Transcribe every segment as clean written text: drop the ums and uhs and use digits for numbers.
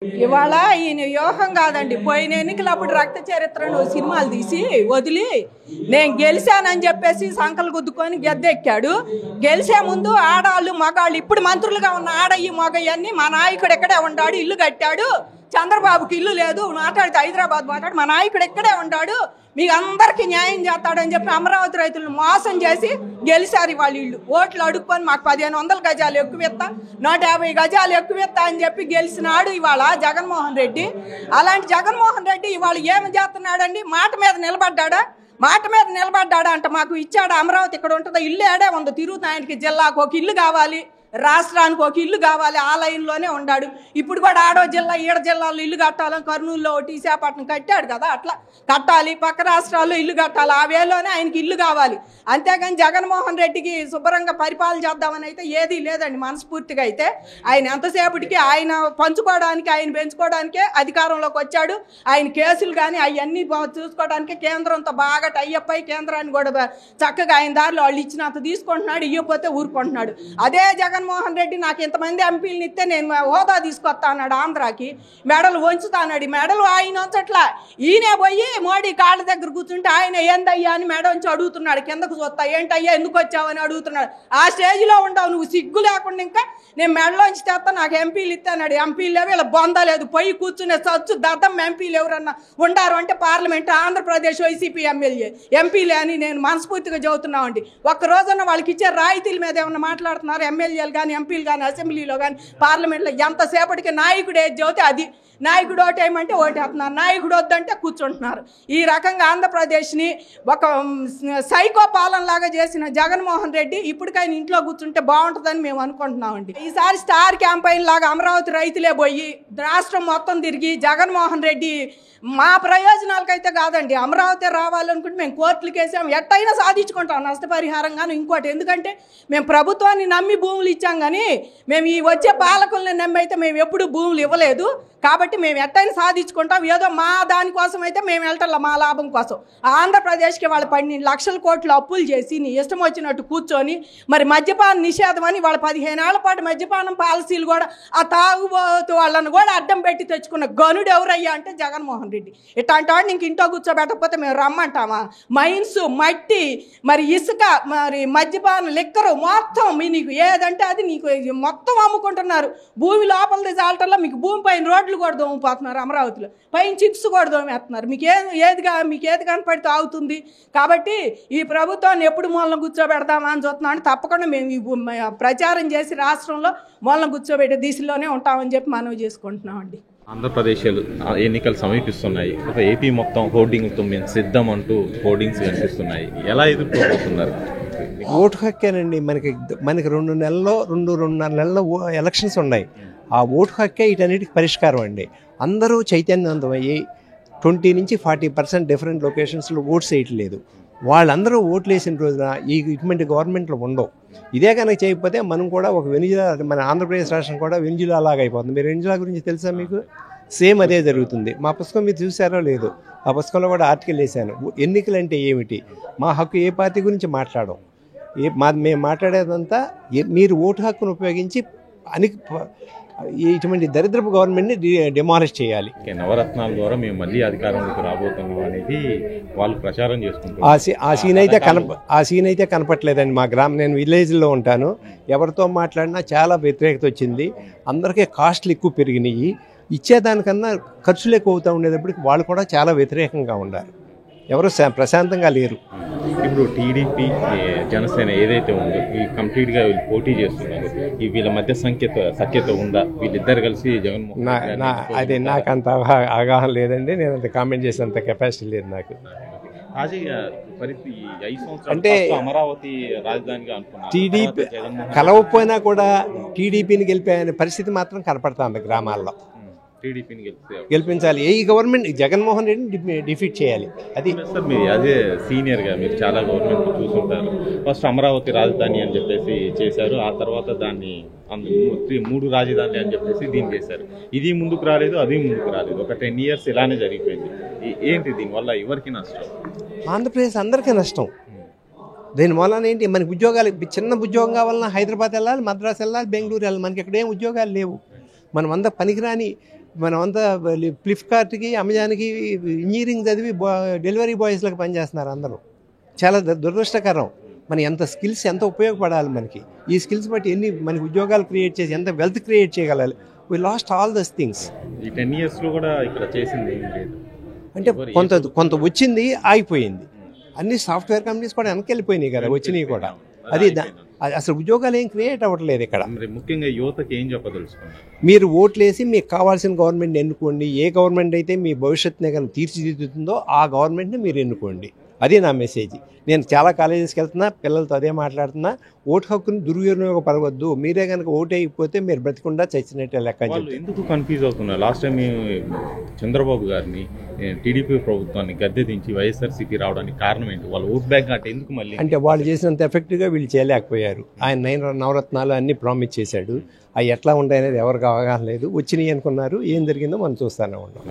ఇవాళ ఈయన వ్యూహం కాదండి. పోయిన ఎన్నికలప్పుడు రక్త చరిత్రను సినిమాలు తీసి వదిలి నేను గెలిచానని చెప్పేసి సంకలు గుద్దుకొని గెద్దెక్కాడు. గెలిచే ముందు ఆడాళ్ళు మగాళ్ళు ఇప్పుడు మంత్రులుగా ఉన్న ఆడయ్యి మగయ్యన్ని మా నాయకుడు ఎక్కడే ఉన్నాడు, ఇల్లు కట్టాడు. చంద్రబాబుకి ఇల్లు లేదు, మాట్లాడితే హైదరాబాద్ మాట్లాడు, మా నాయకుడు ఎక్కడే ఉన్నాడు, మీకు అందరికీ న్యాయం చేస్తాడని చెప్పి అమరావతి రైతులను మోసం చేసి గెలిచారు. వాళ్ళ ఇల్లు ఓట్లు అడుక్కొని మాకు 1500 గజాలు ఎక్కువిస్తా, 150 గజాలు ఎక్కువిస్తా అని చెప్పి గెలిచినాడు ఇవాళ జగన్మోహన్ రెడ్డి. అలాంటి జగన్మోహన్ రెడ్డి ఇవాళ ఏమి చేస్తున్నాడండి? మాట మీద నిలబడ్డా? మాట మీద నిలబడ్డా అంటే మాకు ఇచ్చాడు అమరావతి ఇక్కడ ఉంటుందో ఇల్లు ఏడే ఉందో తిరుగుతా. ఆయనకి జిల్లాకు ఒక ఇల్లు కావాలి, రాష్ట్రానికి ఒక ఇల్లు కావాలి, ఆ లైన్లోనే ఉన్నాడు. ఇప్పుడు కూడా ఆడో జిల్లా ఈడ జిల్లాలో ఇల్లు కట్టాలని కర్నూలులో ఒకటి విశాఖపట్నం కట్టాడు కదా, అట్లా కట్టాలి. పక్క రాష్ట్రాల్లో ఇల్లు కట్టాలి, ఆ వేలోనే ఆయనకి ఇల్లు కావాలి. అంతేగాని జగన్మోహన్ రెడ్డికి శుభ్రంగా పరిపాలన చేద్దామని అయితే ఏదీ లేదండి. మనస్ఫూర్తిగా అయితే ఆయన ఎంతసేపటికి ఆయన పంచుకోవడానికి, ఆయన పెంచుకోవడానికే అధికారంలోకి వచ్చాడు. ఆయన కేసులు కానీ అవన్నీ చూసుకోవడానికే కేంద్రంతో బాగా టైఅప్ అయి కేంద్రాన్ని కూడా చక్కగా ఆయన దారిలో వాళ్ళు ఇచ్చినంత తీసుకుంటున్నాడు, ఇవ్వకపోతే ఊరుకుంటున్నాడు. అదే జగన్మోహన్ రెడ్డి నాకు ఇంతమంది ఎంపీలను ఇస్తే నేను హోదా తీసుకొస్తా అన్నాడు, ఆంధ్రాకి మెడలు వంచుతాన్నాడు. మెడలు ఆయన వంచట్లా, ఈయనే పోయి మోడీ కాళ్ళ దగ్గర కూర్చుంటే ఆయన ఏందయ్యా అని మెడ వంచి అడుగుతున్నాడు. కిందకు చూస్తా ఏంటయ్యా ఎందుకు వచ్చావని అడుగుతున్నాడు. ఆ స్టేజ్లో ఉండవు నువ్వు, సిగ్గు లేకుండా ఇంకా నేను మెడలోంచి తెస్తా నాకు ఎంపీలు ఇస్తాడు. ఎంపీలు లేవు, ఇలా బొందలేదు, పోయి కూర్చునే సచ్చు దద్దం ఎంపీలు ఎవరన్నా ఉండారు అంటే పార్లమెంట్ ఆంధ్రప్రదేశ్ వైసీపీ ఎంపీలే అని నేను మనస్ఫూర్తిగా చెబుతున్నామండి. ఒక్క రోజున వాళ్ళకి ఇచ్చే రాయితీల మీద ఏమన్నా మాట్లాడుతున్నారు ఎమ్మెల్యేలు కానీ ఎంపీలు కానీ అసెంబ్లీలో కానీ పార్లమెంట్లో? ఎంతసేపటికి నాయకుడు ఏది చెబితే అది, నాయకుడు ఓటేయమంటే ఓటేస్తున్నారు, నాయకుడు వద్దంటే కూర్చుంటున్నారు. ఈ రకంగా ఆంధ్రప్రదేశ్ని ఒక సైకో పాలనలాగా చేసిన జగన్మోహన్ రెడ్డి ఇప్పటికైనా ఇంట్లో కూర్చుంటే బాగుంటుందని మేము అనుకుంటున్నామండి. ఈసారి స్టార్ క్యాంపెయిన్ లాగా అమరావతి రైతులే పోయి రాష్ట్రం మొత్తం తిరిగి జగన్మోహన్ రెడ్డి మా ప్రయోజనాలకైతే కాదండి, అమరావతి రావాలనుకుంటే మేము కోర్టులకు వేసాం, ఎట్టయినా సాధించుకుంటాం నష్టపరిహారంగాను ఇంకోటి. ఎందుకంటే మేము ప్రభుత్వాన్ని నమ్మి భూములు ఇచ్చాం కానీ మేము ఈ వచ్చే పాలకుల్ని నమ్మి అయితే మేము ఎప్పుడు భూములు ఇవ్వలేదు. కాబట్టి మేము ఎట్టయినా సాధించుకుంటాం. ఏదో మా దానికోసం అయితే మేము వెళ్తాం, మా లాభం కోసం. ఆంధ్రప్రదేశ్కి వాళ్ళు 12 లక్షల కోట్లు అప్పులు చేసి నీ ఇష్టం వచ్చినట్టు కూర్చొని మరి మద్యపాన నిషేధం అని వాళ్ళ 15 ఏళ్ల పాటు మద్యపానం పాలసీలు కూడా ఆ తాగుబోతు వాళ్ళను కూడా అడ్డం పెట్టి తెచ్చుకున్న గనుడు ఎవరయ్యా అంటే జగన్మోహన్ రెడ్డి. ఇట్లాంటి వాడిని ఇంక ఇంట్లో కూర్చోబెట్టకపోతే మేము రమ్మంటామా? మైన్స్, మట్టి, మరి ఇసుక, మరి మద్యపానం, లిక్కరు మొత్తం నీకు ఏదంటే అది నీకు మొత్తం అమ్ముకుంటున్నారు. భూమి లోపలిది చాలటంలో మీకు భూమి పైన రోడ్లు కూడా దోమిపోతున్నారు, అమరావతిలో పైన చిప్స్ కూడా దోమేస్తున్నారు. మీకు ఏది కనపడితే అవుతుంది. కాబట్టి ఈ ప్రభుత్వాన్ని ఎప్పుడు మూలన కూర్చోబెడతామా అని చూస్తున్నామని తప్పకుండా మేము ఈ ప్రచారం చేసి రాష్ట్రంలో మూలన కూర్చోబెట్టే దిశలోనే ఉంటామని చెప్పి మనవి చేసుకుంటున్నామండి. ఆంధ్రప్రదేశ్ ఎన్నికలు సమీపిస్తున్నాయి. ఒక ఏపీ మొత్తం హోర్డింగ్తో మేము సిద్ధం అంటూ హోర్డింగ్స్ కనిపిస్తున్నాయి. ఎలా ఎదుర్కోబోతున్నారు? ఓటు హక్కేనండి. మనకి 2.5 నెలల్లో ఎలక్షన్స్ ఉన్నాయి. ఆ ఓటు హక్కే వీటన్నిటికి పరిష్కారం అండి. అందరూ చైతన్యవంతమయ్యి 20 నుంచి 40% డిఫరెంట్ లొకేషన్స్లో ఓట్స్ వేయట్లేదు. వాళ్ళందరూ ఓట్లు వేసిన రోజున ఇటువంటి గవర్నమెంట్లు ఉండవు. ఇదే కనుక చేయకపోతే మనం కూడా ఒక వెనిజులా, మన ఆంధ్రప్రదేశ్ రాష్ట్రం కూడా వెనిజులా లాగా అయిపోతుంది. మీరు వెనిజులా గురించి తెలుసా మీకు? సేమ్ అదే జరుగుతుంది. మా పుస్తకం మీరు చూసారో లేదు, ఆ పుస్తకంలో కూడా ఆర్టికల్ వేశాను. ఎన్నికలు అంటే ఏమిటి, మా హక్కు ఏ పార్టీ గురించి మాట్లాడడం, మేము మాట్లాడేదంతా మీరు ఓటు హక్కును ఉపయోగించి ఇటువంటి దరిద్రపు గవర్నమెంట్ని డిమాలిష్ చేయాలి. నవరత్నాల ద్వారా మేము మళ్ళీ అధికారంలోకి రాబోతున్నాం అనేది వాళ్ళు ప్రచారం చేసుకుంటారు. ఆ సీన్ అయితే కనపట్లేదండి. నేను విలేజ్లో ఉంటాను. ఎవరితో మాట్లాడినా చాలా వ్యతిరేకత వచ్చింది. అందరికీ కాస్ట్లు ఎక్కువ పెరిగినాయి. ఇచ్చేదానికన్నా ఖర్చులు ఎక్కువ అవుతూ ఉండేటప్పటికి వాళ్ళు కూడా చాలా వ్యతిరేకంగా ఉన్నారు. ఎవరు ప్రశాంతంగా లేరు. ఇప్పుడు టీడీపీ, జనసేన ఏదైతే ఉందో ఈ కంప్లీట్గా వీళ్ళు పోటీ చేస్తున్నారు. ఈ వీళ్ళ మధ్య సఖ్యత ఉందా? వీళ్ళిద్దరు కలిసి జగన్మోహన్ అదే నాకు అంత అవగాహన లేదండి. నేను అంత కామెంట్ చేసేంత కెపాసిటీ లేదు నాకు. అంటే అమరావతి రాజధానిగా అనుకున్నాను. టీడీపీ కలవకపోయినా కూడా టీడీపీని గెలిపే పరిస్థితి మాత్రం కనపడుతుంది గ్రామాల్లో. టీడీపీని గెలిపించాలి. ఈ గవర్నమెంట్ జగన్మోహన్ రెడ్డిని డిఫీట్ చేయాలి. అది సార్, మీరు అదే సీనియర్గా మీరు చాలా గవర్నమెంట్ చూసుంటారు. ఫస్ట్ అమరావతి రాజధాని అని చెప్పేసి చేశారు. ఆ తర్వాత దాన్ని 3 రాజధానులు అని చెప్పేసి దీన్ని చేశారు. ఇది ముందుకు రాలేదు, అది ముందుకు రాలేదు. ఒక 10 years ఇలానే జరిగిపోయింది. ఏంటి దీనివల్ల ఎవరికి నష్టం? ఆంధ్రప్రదేశ్ అందరికీ నష్టం. దీని వలన ఏంటి, మనకి ఉద్యోగాలు, చిన్న ఉద్యోగం కావాలన్నా హైదరాబాద్ వెళ్ళాలి, మద్రాసు వెళ్ళాలి, బెంగళూరు వెళ్ళాలి. మనకి ఇక్కడ ఏం ఉద్యోగాలు లేవు. మనం అంతా పనికిరాని మనమంతా ఫ్లిప్కార్ట్కి అమెజాన్కి ఇంజనీరింగ్ చదివి డెలివరీ బాయ్స్లకు పనిచేస్తున్నారు అందరూ. చాలా దురదృష్టకరం. మన ఎంత స్కిల్స్ ఎంత ఉపయోగపడాలి మనకి, ఈ స్కిల్స్ బట్టి ఎన్ని మనకి ఉద్యోగాలు క్రియేట్ చేసి ఎంత వెల్త్ క్రియేట్ చేయగలాలి. We lost all those things. ఈ 10 yearsలో కూడా ఇక్కడ చేసింది ఏం లేదు. అంటే కొంత వచ్చింది, ఆగిపోయింది. అన్ని సాఫ్ట్వేర్ కంపెనీస్ కూడా వెనక్కి వెళ్ళిపోయినాయి కదా, వచ్చినాయి కూడా. అది అసలు ఉద్యోగాలు ఏం క్రియేట్ అవ్వట్లేదు ఇక్కడ. ముఖ్యంగా యువతకి ఏం చెప్పదలుచుకున్నారు? మీరు ఓట్లేసి మీకు కావాల్సిన గవర్నమెంట్ ఎన్నుకోండి. ఏ గవర్నమెంట్ అయితే మీ భవిష్యత్తుని కనుక తీర్చిదిద్దుతుందో ఆ గవర్నమెంట్ని మీరు ఎన్నుకోండి. అదే నా మెసేజ్. నేను చాలా కాలేజెస్కి వెళ్తున్నా, పిల్లలతో అదే మాట్లాడుతున్నా. ఓటు హక్కుని దుర్వినియోగపడవద్దు. మీరే కనుక ఓటు వేయకపోతే మీరు బ్రతికుండా చచ్చినట్టే లెక్క అని చెప్పి. ఎందుకు కన్ఫ్యూజ్ అవుతున్నారు? లాస్ట్ టైం చంద్రబాబు గారిని టీడీపీ ప్రభుత్వాన్ని గద్దె దించి వైఎస్ఆర్సీపీ రావడానికి కారణం ఏంటి? వాళ్ళు ఓట్ బ్యాంక్ అంటే ఎందుకు మళ్ళీ అంటే వాళ్ళు చేసినంత ఎఫెక్టివ్గా వీళ్ళు చేయలేకపోయారు. ఆయన 9 నవరత్నాలు అన్నీ ప్రామిస్ చేశాడు. అవి ఎట్లా ఉంటాయనేది ఎవరికి అవగాహన లేదు. వచ్చినాయి అనుకున్నారు, ఏం జరిగిందో మనం చూస్తూనే ఉన్నాం.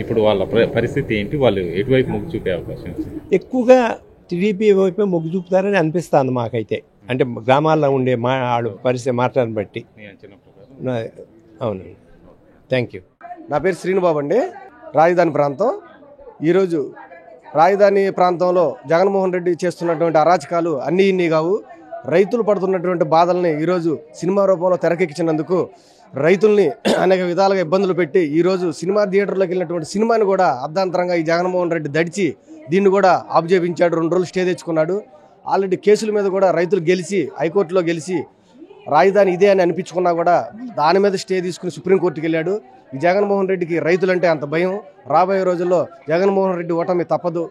ఇప్పుడు వాళ్ళ పరిస్థితి ఏంటి? వాళ్ళు ఎటువైపు మొగ్గు చూపే అవకాశం? ఎక్కువగా టీడీపీ వైపే మొగ్గు చూపుతారని అనిపిస్తుంది మాకైతే. అంటే గ్రామాల్లో ఉండే పరిస్థితి మాట్లాడిన బట్టి. అవును. Thank you. నా పేరు శ్రీనుబాబు అండి, రాజధాని ప్రాంతం. ఈరోజు రాజధాని ప్రాంతంలో జగన్మోహన్ రెడ్డి చేస్తున్నటువంటి అరాచకాలు అన్నీ ఇన్ని కావు. రైతులు పడుతున్నటువంటి బాధల్ని ఈరోజు సినిమా రూపంలో తెరకెక్కించినందుకు రైతుల్ని అనేక విధాలుగా ఇబ్బందులు పెట్టి ఈరోజు సినిమా థియేటర్లోకి వెళ్ళినటువంటి సినిమాని కూడా అర్ధాంతరంగా ఈ జగన్మోహన్ రెడ్డి దడిచి దీన్ని కూడా ఆబ్జెపించాడు. 2 రోజులు స్టే తెచ్చుకున్నాడు. ఆల్రెడీ కేసుల మీద కూడా రైతులు గెలిచి హైకోర్టులో గెలిచి రాజధాని ఇదే అని అనిపించుకున్నా కూడా దాని మీద స్టే తీసుకుని సుప్రీంకోర్టుకి వెళ్ళాడు. ఈ జగన్మోహన్ రెడ్డికి రైతులంటే అంత భయం. రాబోయే రోజుల్లో జగన్మోహన్ రెడ్డి ఓటమి తప్పదు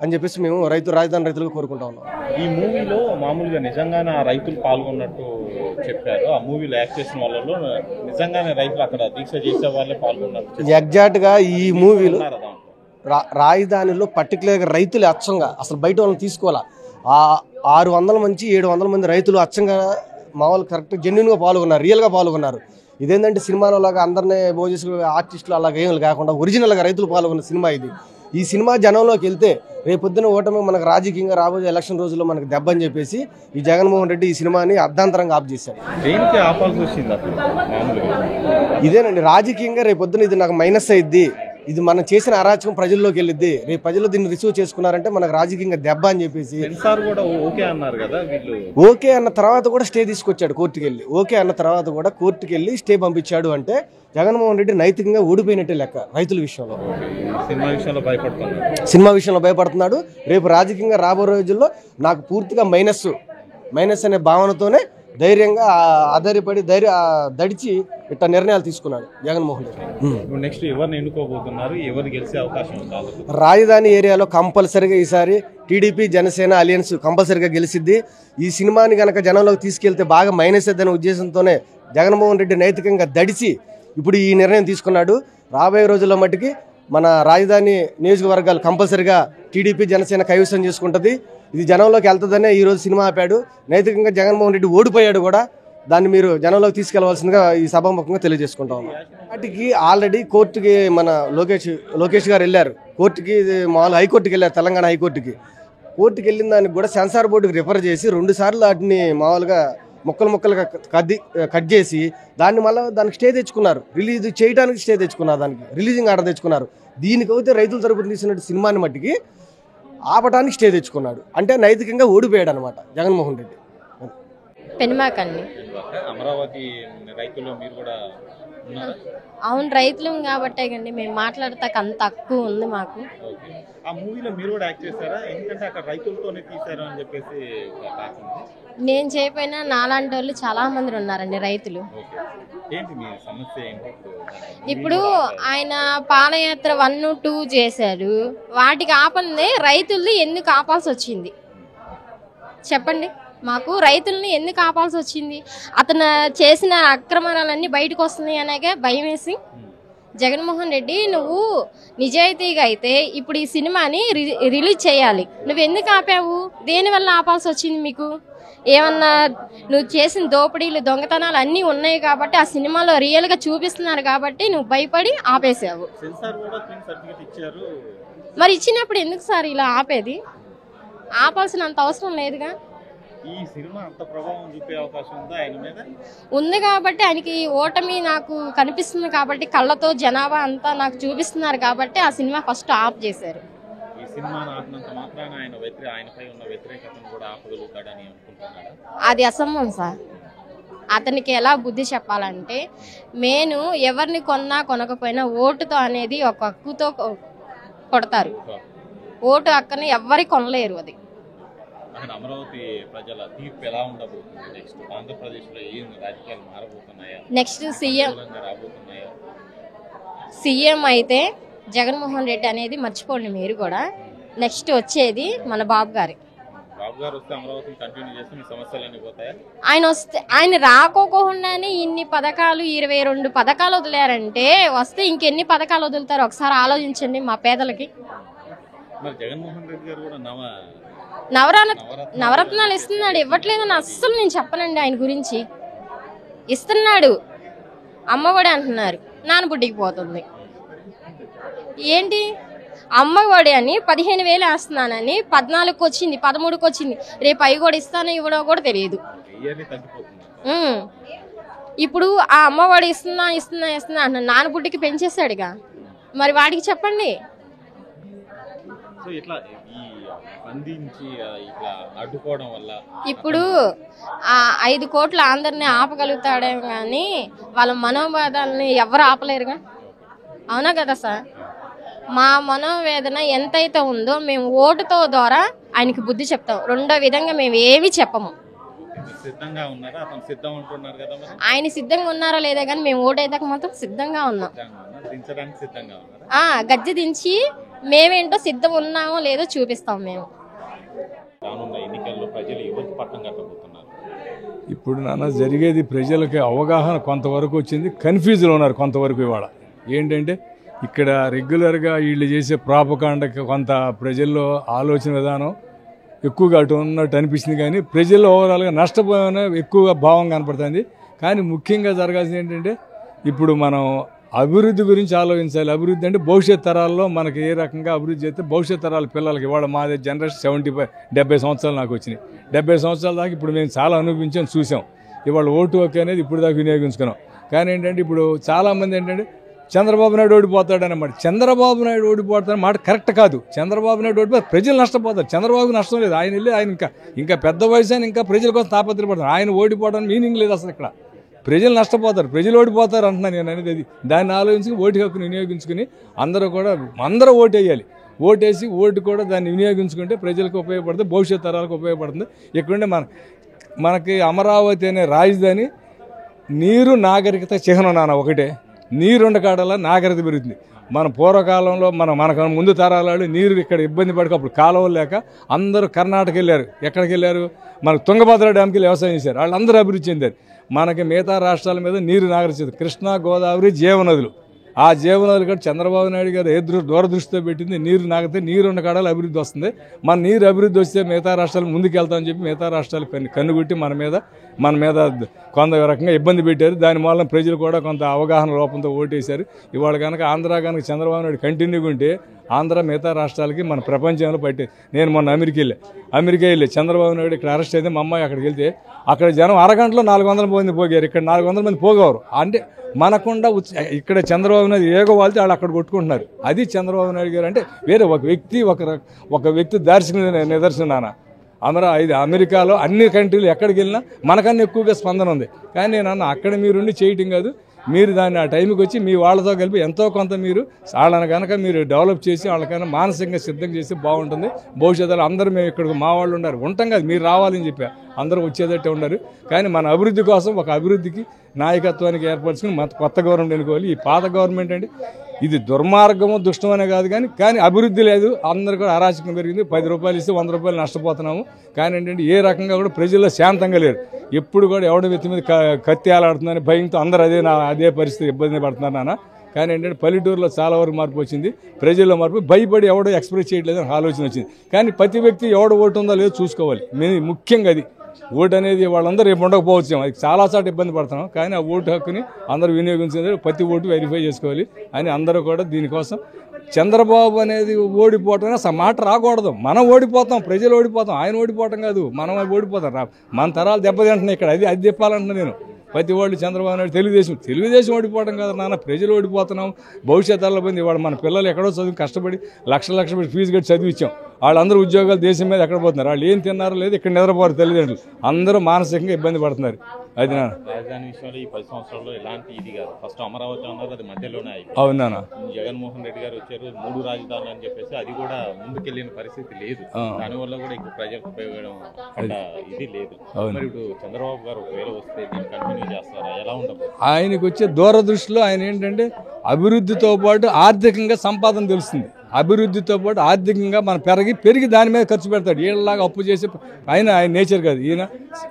అని చెప్పేసి మేము రాజధాని రైతులకు కోరుకుంటా ఉన్నాం. ఈ మూవీలో మామూలుగా నిజంగానే రైతులు పాల్గొన్నట్టు చెప్పారు. ఆ మూవీలో యాక్ట్ చేసిన వాళ్ళలో నిజంగానే రైతులు అక్కడ దీక్ష చేసే వాళ్ళే పాల్గొన్నారు. ఎగ్జాక్ట్గా ఈ మూవీలో రాజధానిలో పర్టికులర్గా రైతులు అచ్చంగా అసలు బయట వాళ్ళని తీసుకోవాలా. 600 నుంచి 700 మంది రైతులు అచ్చంగా మామూలు కరెక్ట్ జెన్యున్గా పాల్గొన్నారు, రియల్గా పాల్గొన్నారు. ఇదేంటంటే సినిమాలో లాగా అందరినీ భోజేసులు ఆర్టిస్టులు అలాగే ఏమి కాకుండా ఒరిజినల్గా రైతులు పాల్గొన్న సినిమా ఇది. ఈ సినిమా జనంలోకి వెళ్తే రేపొద్దున ఓటమి మనకు రాజకీయంగా రాబోయే ఎలక్షన్ రోజుల్లో మనకు దెబ్బ అని చెప్పేసి ఈ జగన్మోహన్ రెడ్డి ఈ సినిమాని అర్ధాంతరంగా ఆఫ్ చేశాడు. ఇదేనండి రాజకీయంగా రేపొద్దున ఇది నాకు మైనస్ అయ్యిద్ది, ఇది మనం చేసిన అరాచకం ప్రజల్లోకి వెళ్ళిద్ది, రేపు ప్రజలు దీన్ని రిసీవ్ చేసుకున్నారంటే మనకు రాజకీయంగా దెబ్బ అని చెప్పేసి ఓకే అన్న తర్వాత కూడా స్టే తీసుకొచ్చాడు కోర్టుకి వెళ్ళి. ఓకే అన్న తర్వాత కూడా కోర్టుకి వెళ్ళి స్టే పంపించాడు అంటే జగన్మోహన్ రెడ్డి నైతికంగా ఓడిపోయినట్టే లెక్క. రైతుల విషయంలో సినిమా విషయంలో భయపడుతున్నాడు. రేపు రాజకీయంగా రాబో రోజుల్లో నాకు పూర్తిగా మైనస్ అనే భావనతోనే ధైర్యంగా ఆధారపడి దడిచి ఇట్లా నిర్ణయాలు తీసుకున్నాడు జగన్మోహన్ రెడ్డి. నెక్స్ట్ ఎవరిని ఎన్నుకోబోతున్నారు? ఎవరు గెలిచే అవకాశం ఉంది? రాజధాని ఏరియాలో కంపల్సరిగా ఈసారి టీడీపీ జనసేన అలయన్స్ కంపల్సరిగా గెలిచిద్ది. ఈ సినిమాని కనుక జనంలోకి తీసుకెళ్తే బాగా మైనస్ అనే ఉద్దేశంతోనే జగన్మోహన్ రెడ్డి నైతికంగా దడిచి ఇప్పుడు ఈ నిర్ణయం తీసుకున్నాడు. రాబోయే రోజుల్లో మట్టుకి మన రాజధాని నియోజకవర్గాలు కంపల్సరిగా టీడీపీ జనసేన కైవసం చేసుకుంటుంది. ఇది జనంలోకి వెళ్తుందనే ఈరోజు సినిమా ఆపాడు. నైతికంగా జగన్మోహన్ రెడ్డి ఓడిపోయాడు కూడా. దాన్ని మీరు జనంలోకి ఈ సభాముఖంగా తెలియజేసుకుంటా ఉన్నాం. వాటికి ఆల్రెడీ కోర్టుకి మన లోకేష్ గారు వెళ్ళారు. కోర్టుకి మామూలు హైకోర్టుకి వెళ్ళారు, తెలంగాణ హైకోర్టుకి. కోర్టుకి వెళ్ళిన దానికి కూడా సెన్సార్ బోర్డుకి రిఫర్ చేసి 2 సార్లు వాటిని మామూలుగా ముక్కలుగా కట్ చేసి దానికి స్టే తెచ్చుకున్నారు. రిలీజ్ చేయడానికి స్టే తెచ్చుకున్నారు, దానికి రిలీజింగ్ ఆర్డర్ తెచ్చుకున్నారు. దీనికైతే రైతుల తరపున తీసినట్టు సినిమాని మట్టికి ఆపటానికి స్టే తెచ్చుకున్నాడు. అంటే నైతికంగా ఓడిపోయాడు అనమాట జగన్మోహన్ రెడ్డి. అమరావతి రైతులు మీరు కూడా అవును, రైతులు కాబట్టే కండి మేము మాట్లాడతాక అంత తక్కువ ఉంది మాకు. ఆ మూవీలో మీరు కూడా యాక్ట్ చేస్తారా? ఎందుకంటే అక్కడ రైతులతోనే తీశారు అని చెప్పేసి నేను చేయకపోయినా నాలాంటి వాళ్ళు చాలా మంది ఉన్నారండి రైతులు. ఏంటి మీ సమస్య ఏంటి? ఇప్పుడు ఆయన పాదయాత్ర 1, 2 చేశారు, వాటికి ఆపందే రైతుల్ని ఎందుకు ఆపాల్సి వచ్చింది చెప్పండి? మాకు రైతుల్ని ఎందుకు ఆపాల్సి వచ్చింది? అతను చేసిన అక్రమాలన్నీ బయటకు వస్తున్నాయి అనేక భయం వేసి జగన్మోహన్ రెడ్డి నువ్వు నిజాయితీగా అయితే ఇప్పుడు ఈ సినిమాని రిలీజ్ చేయాలి. నువ్వు ఎందుకు ఆపావు? దేనివల్ల ఆపాల్సి వచ్చింది మీకు? ఏమన్నా నువ్వు చేసిన దోపిడీలు దొంగతనాలు అన్నీ ఉన్నాయి కాబట్టి ఆ సినిమాలో రియల్గా చూపిస్తున్నారు కాబట్టి నువ్వు భయపడి ఆపేసావు. మరి ఇచ్చినప్పుడు ఎందుకు సార్ ఇలా ఆపేది? ఆపాల్సినంత అవసరం లేదుగా. ఈ సినిమా అంత ప్రభావం చూపే అవకాశం ఉందా ఆయన మీద? ఉంది కాబట్టి ఆయనకి ఓటమి నాకు కనిపిస్తుంది కాబట్టి కళ్ళతో జనాభా అంతా నాకు చూపిస్తున్నారు కాబట్టి ఆ సినిమా ఫస్ట్ ఆఫ్ చేశారు. ఈ సినిమాను ఆపినంత మాత్రాన ఆయనపై ఉన్న వ్యతిరేకతను కూడా ఆపగలుగుతాడని అనుకుంటున్నారా? అది అసంభవం సార్. అతనికి ఎలా బుద్ధి చెప్పాలంటే నేను ఎవరిని కొన్నా కొనకపోయినా ఓటుతో అనేది ఒక హక్కుతో కొడతారు. ఓటు హక్కుని ఎవ్వరి కొనలేరు. అది అక్కడ అమరావతి ప్రజల తీర్పు ఎలా ఉండబోతుంది? నెక్స్ట్ ఆంధ్రప్రదేశ్లో ఏం రాజకీయాలు మారబోతున్నాయా? నెక్స్ట్ సీఎం రాబోతున్నాయా? సీఎం అయితే జగన్మోహన్ రెడ్డి అనేది మర్చిపోండి మీరు కూడా. నెక్స్ట్ వచ్చేది మన బాబు గారు వస్తే అమరావతిని కంటిన్యూ చేస్తే మీ సమస్యలన్నీ పోతాయా? ఆయన రాకోకుండానే ఇన్ని పథకాలు 22 పథకాలు వదిలేరంటే వస్తే ఇంకెన్ని పథకాలు వదులుతారు ఒకసారి ఆలోచించండి మా పేదలకి. మరి జగన్మోహన్ రెడ్డి గారు కూడా నవరత్నాలు ఇస్తున్నాడు. ఇవ్వట్లేదని అస్సలు నేను చెప్పనండి. ఆయన గురించి ఇస్తున్నాడు. అమ్మఒడి అంటున్నారు, నానబుడ్డికి పోతుంది. ఏంటి అమ్మఒడి అని 15,000 వేస్తున్నానని 14కి వచ్చింది, 13కి వచ్చింది. రేపు అవి కూడా ఇస్తానో ఇవ్వడో కూడా తెలియదు. ఇప్పుడు ఆ అమ్మఒడి ఇస్తున్నా అంటున్నాను, నానబుడ్డికి పెంచేశాడుగా, మరి వాడికి చెప్పండి. ఇప్పుడు ఆ 5 కోట్ల అందరినీ ఆపగలుగుతాడేమో కానీ వాళ్ళ మనోవేదనని ఎవరు ఆపలేరుగా. అవునా కదా సార్? మా మనోవేదన ఎంతైతే ఉందో మేము ఓటుతో ద్వారా ఆయనకి బుద్ధి చెప్తాం. రెండో విధంగా మేము ఏమి చెప్పము. ఆయన సిద్ధంగా ఉన్నారో లేదా కానీ మేము ఓటైతే మాత్రం సిద్ధంగా ఉన్నాం. గజ్జి దించి మేమేంటో సిద్ధం ఉన్నామో లేదో చూపిస్తాం మేము. ఇప్పుడు నాన్న జరిగేది ప్రజలకి అవగాహన కొంతవరకు వచ్చింది, కన్ఫ్యూజ్లో ఉన్నారు కొంతవరకు. ఇవాళ ఏంటంటే ఇక్కడ రెగ్యులర్గా వీళ్ళు చేసే ప్రాపకాండకి కొంత ప్రజల్లో ఆలోచన విధానం ఎక్కువగా అటు ఉన్నట్టు అనిపిస్తుంది, కానీ ప్రజల్లో ఓవరాల్గా నష్టపోయిన ఎక్కువగా భావం కనపడుతుంది. కానీ ముఖ్యంగా జరగాల్సింది ఏంటంటే ఇప్పుడు మనం అభివృద్ధి గురించి ఆలోచించాలి. అభివృద్ధి అంటే భవిష్యత్ తరాల్లో మనకి ఏ రకంగా అభివృద్ధి చేస్తే భవిష్యత్ తరాల పిల్లలకి, ఇవాళ మాదే జనరేషన్ 70 సంవత్సరాలు నాకు వచ్చినాయి. 70 సంవత్సరాల దాకా ఇప్పుడు మేము చాలా అనుభవించాం, చూసాం. ఇవాళ ఓటు హక్కు అనేది ఇప్పుడు దాకా వినియోగించుకున్నాం. కానీ ఏంటంటే ఇప్పుడు చాలామంది ఏంటంటే చంద్రబాబు నాయుడు ఓడిపోతాడన్నమాట. చంద్రబాబు నాయుడు ఓడిపోతాడని మాట కరెక్ట్ కాదు. చంద్రబాబు నాయుడు ఓడిపోతే ప్రజలు నష్టపోతారు. చంద్రబాబుకి నష్టం లేదు. ఆయన వెళ్ళి ఆయన ఇంకా పెద్ద వయసు అని ఇంకా ప్రజల కోసం తాపత్రపడతారు. ఆయన ఓడిపోవడానికి మీనింగ్ లేదు అసలు. ఇక్కడ ప్రజలు నష్టపోతారు, ప్రజలు ఓడిపోతారు అంటున్నాను నేను అనేది. అది దాన్ని ఆలోచించి ఓటు హక్కును వినియోగించుకుని అందరూ ఓటు వేయాలి. ఓటేసి ఓటు కూడా దాన్ని వినియోగించుకుంటే ప్రజలకు ఉపయోగపడుతుంది, భవిష్యత్ తరాలకు ఉపయోగపడుతుంది. ఇక్కడుండే మనకి అమరావతి అనే రాజధాని నీరు నాగరికత చిహ్నం నాన్న. ఒకటే నీరుండ కాడలా నాగరికత పెరుగుతుంది. మన పూర్వకాలంలో మనకు ముందు తరాలు నీరు ఇక్కడ ఇబ్బంది పడక అప్పుడు కాలువలు లేక అందరూ కర్ణాటక వెళ్ళారు. ఎక్కడికి వెళ్ళారు? మనకు తుంగభద్ర డ్యామ్కి వెళ్ళి వ్యవసాయం చేశారు. వాళ్ళందరూ అభివృద్ధి చెందారు. మనకి మిగతా రాష్ట్రాల మీద నీరు నాగరికత, కృష్ణా గోదావరి జీవనదులు. ఆ జీవనదులు కూడా చంద్రబాబు నాయుడు గారు దూరదృష్టితో పెట్టింది. నీరు నాగితే నీరున్న కాడలు అభివృద్ధి వస్తుంది. మన నీరు అభివృద్ధి వస్తే మిగతా రాష్ట్రాలు ముందుకు వెళ్తామని చెప్పి మిగతా రాష్ట్రాలు కన్నుగుట్టి మన మీద కొంత రకంగా ఇబ్బంది పెట్టారు. దానివల్ల ప్రజలు కూడా కొంత అవగాహన లోపంతో ఓటేశారు. ఇవాళ కనుక ఆంధ్ర కనుక చంద్రబాబు నాయుడు కంటిన్యూగా ఉంటే ఆంధ్ర మిగతా రాష్ట్రాలకి మన ప్రపంచంలో పట్టే. నేను మొన్న అమెరికా వెళ్ళి చంద్రబాబు నాయుడు ఇక్కడ అరెస్ట్ అయితే మా అమ్మాయి అక్కడికి వెళ్తే అక్కడ జనం అరగంటలో 400 మంది పోగారు. ఇక్కడ 400 మంది పోగవరు. అంటే మనకుండా ఇక్కడ చంద్రబాబు నాయుడు ఏగో వాళ్ళతో వాళ్ళు అక్కడ కొట్టుకుంటున్నారు. అది చంద్రబాబు నాయుడు గారు అంటే వేరే ఒక వ్యక్తి దార్శనిక నిదర్శనాన. అమెరికాలో అన్ని కంట్రీలు ఎక్కడికి వెళ్ళినా మనకన్నా ఎక్కువగా స్పందన ఉంది. కానీ నేను అన్న అక్కడ మీరుండి చేయటం కాదు, మీరు దాన్ని ఆ టైంకి వచ్చి మీ వాళ్ళతో కలిపి ఎంతో కొంత మీరు వాళ్ళని కనుక మీరు డెవలప్ చేసి వాళ్ళకైనా మానసికంగా సిద్ధం చేసి బాగుంటుంది. భవిష్యత్తులో అందరూ మేము ఇక్కడికి మా వాళ్ళు ఉన్నారు ఉంటాం కదా, మీరు రావాలని చెప్పా అందరూ వచ్చేదట్టే ఉన్నారు. కానీ మన అభివృద్ధి కోసం ఒక అభివృద్ధికి నాయకత్వానికి ఏర్పరచుకుని కొత్త గవర్నమెంట్ ఎన్నుకోవాలి. ఈ పాత గవర్నమెంట్ అంటే ఇది దుర్మార్గము దుష్టమనే కాదు, కానీ అభివృద్ధి లేదు. అందరూ కూడా అరాచకం పెరిగింది. 10 రూపాయలు ఇస్తే 100 రూపాయలు నష్టపోతున్నాము. కానీ ఏంటంటే ఏ రకంగా కూడా ప్రజల్లో శాంతంగా లేరు. ఎప్పుడు కూడా ఎవడ వ్యక్తి మీద కత్తి ఆలాడుతుందని భయంతో అందరూ అదే పరిస్థితి ఇబ్బంది పడుతున్నారు నాన్న. కానీ ఏంటంటే పల్లెటూరులో చాలా వరకు మార్పు వచ్చింది, ప్రజల్లో మార్పు. భయపడి ఎవడో ఎక్స్ప్రెస్ చేయట్లేదని ఆలోచన వచ్చింది. కానీ ప్రతి వ్యక్తి ఎవడ ఓటు ఉందో లేదో చూసుకోవాలి. ముఖ్యంగా అది ఓటు అనేది వాళ్ళందరూ రేపు ఉండకపోవచ్చు, అది చాలాసార్లు ఇబ్బంది పడుతున్నాం. కానీ ఆ ఓటు హక్కుని అందరూ వినియోగించేది, ప్రతి ఓటు వెరిఫై చేసుకోవాలి అని అందరూ కూడా దీనికోసం. చంద్రబాబు అనేది ఓడిపోవటం అసలు మాట రాకూడదు. మనం ఓడిపోతాం, ప్రజలు ఓడిపోతాం, ఆయన ఓడిపోవటం కాదు, మనం ఓడిపోతాం. మన తరాలు దెబ్బతింటున్నాయి ఇక్కడ, అది తిప్పాలంటున్నా నేను. ప్రతి వాళ్ళు చంద్రబాబు నాయుడు తెలుగుదేశం ఓడిపోవడం కదా నాన్న, ప్రజలు ఓడిపోతున్నాం. భవిష్యత్తులో పోయింది. ఇవాళ మన పిల్లలు ఎక్కడో చదువు కష్టపడి లక్షలు ఫీజు కట్టి చదివించాం. వాళ్ళందరూ ఉద్యోగాలు దేశం మీద ఎక్కడ పోతున్నారు, వాళ్ళు ఏం తిన్నారో లేదు, ఇక్కడ నిద్రపోరు తల్లిదండ్రులు, అందరూ మానసికంగా ఇబ్బంది పడుతున్నారు. అది నా రాజధాని విషయంలో ఈ 10 సంవత్సరాల్లో ఎలాంటి ఇది కాదు. ఫస్ట్ అమరావతి అన్నారు, అది మధ్యలోనే అయిపోయింది. అవునా, జగన్మోహన్ రెడ్డి గారు వచ్చారు, 3 రాజధానులు అని చెప్పేసి అది కూడా ముందుకెళ్ళిన పరిస్థితి లేదు. దానివల్ల కూడా ఇప్పుడు ప్రజలకు ఉపయోగం ఇది లేదు. మరి ఇప్పుడు చంద్రబాబు గారు ఒకవేళ వస్తే దీన్ని కంటిన్యూ చేస్తారా, ఎలా ఉండదు? ఆయనకు వచ్చే దూరదృష్టిలో ఆయన ఏంటంటే అభివృద్ధితో పాటు ఆర్థికంగా సంపాదన తెలుస్తుంది. అభివృద్ధితో పాటు ఆర్థికంగా మనం పెరిగి దాని మీద ఖర్చు పెడతాడు. ఈయనలాగా అప్పు చేసి ఆయన నేచర్ కాదు.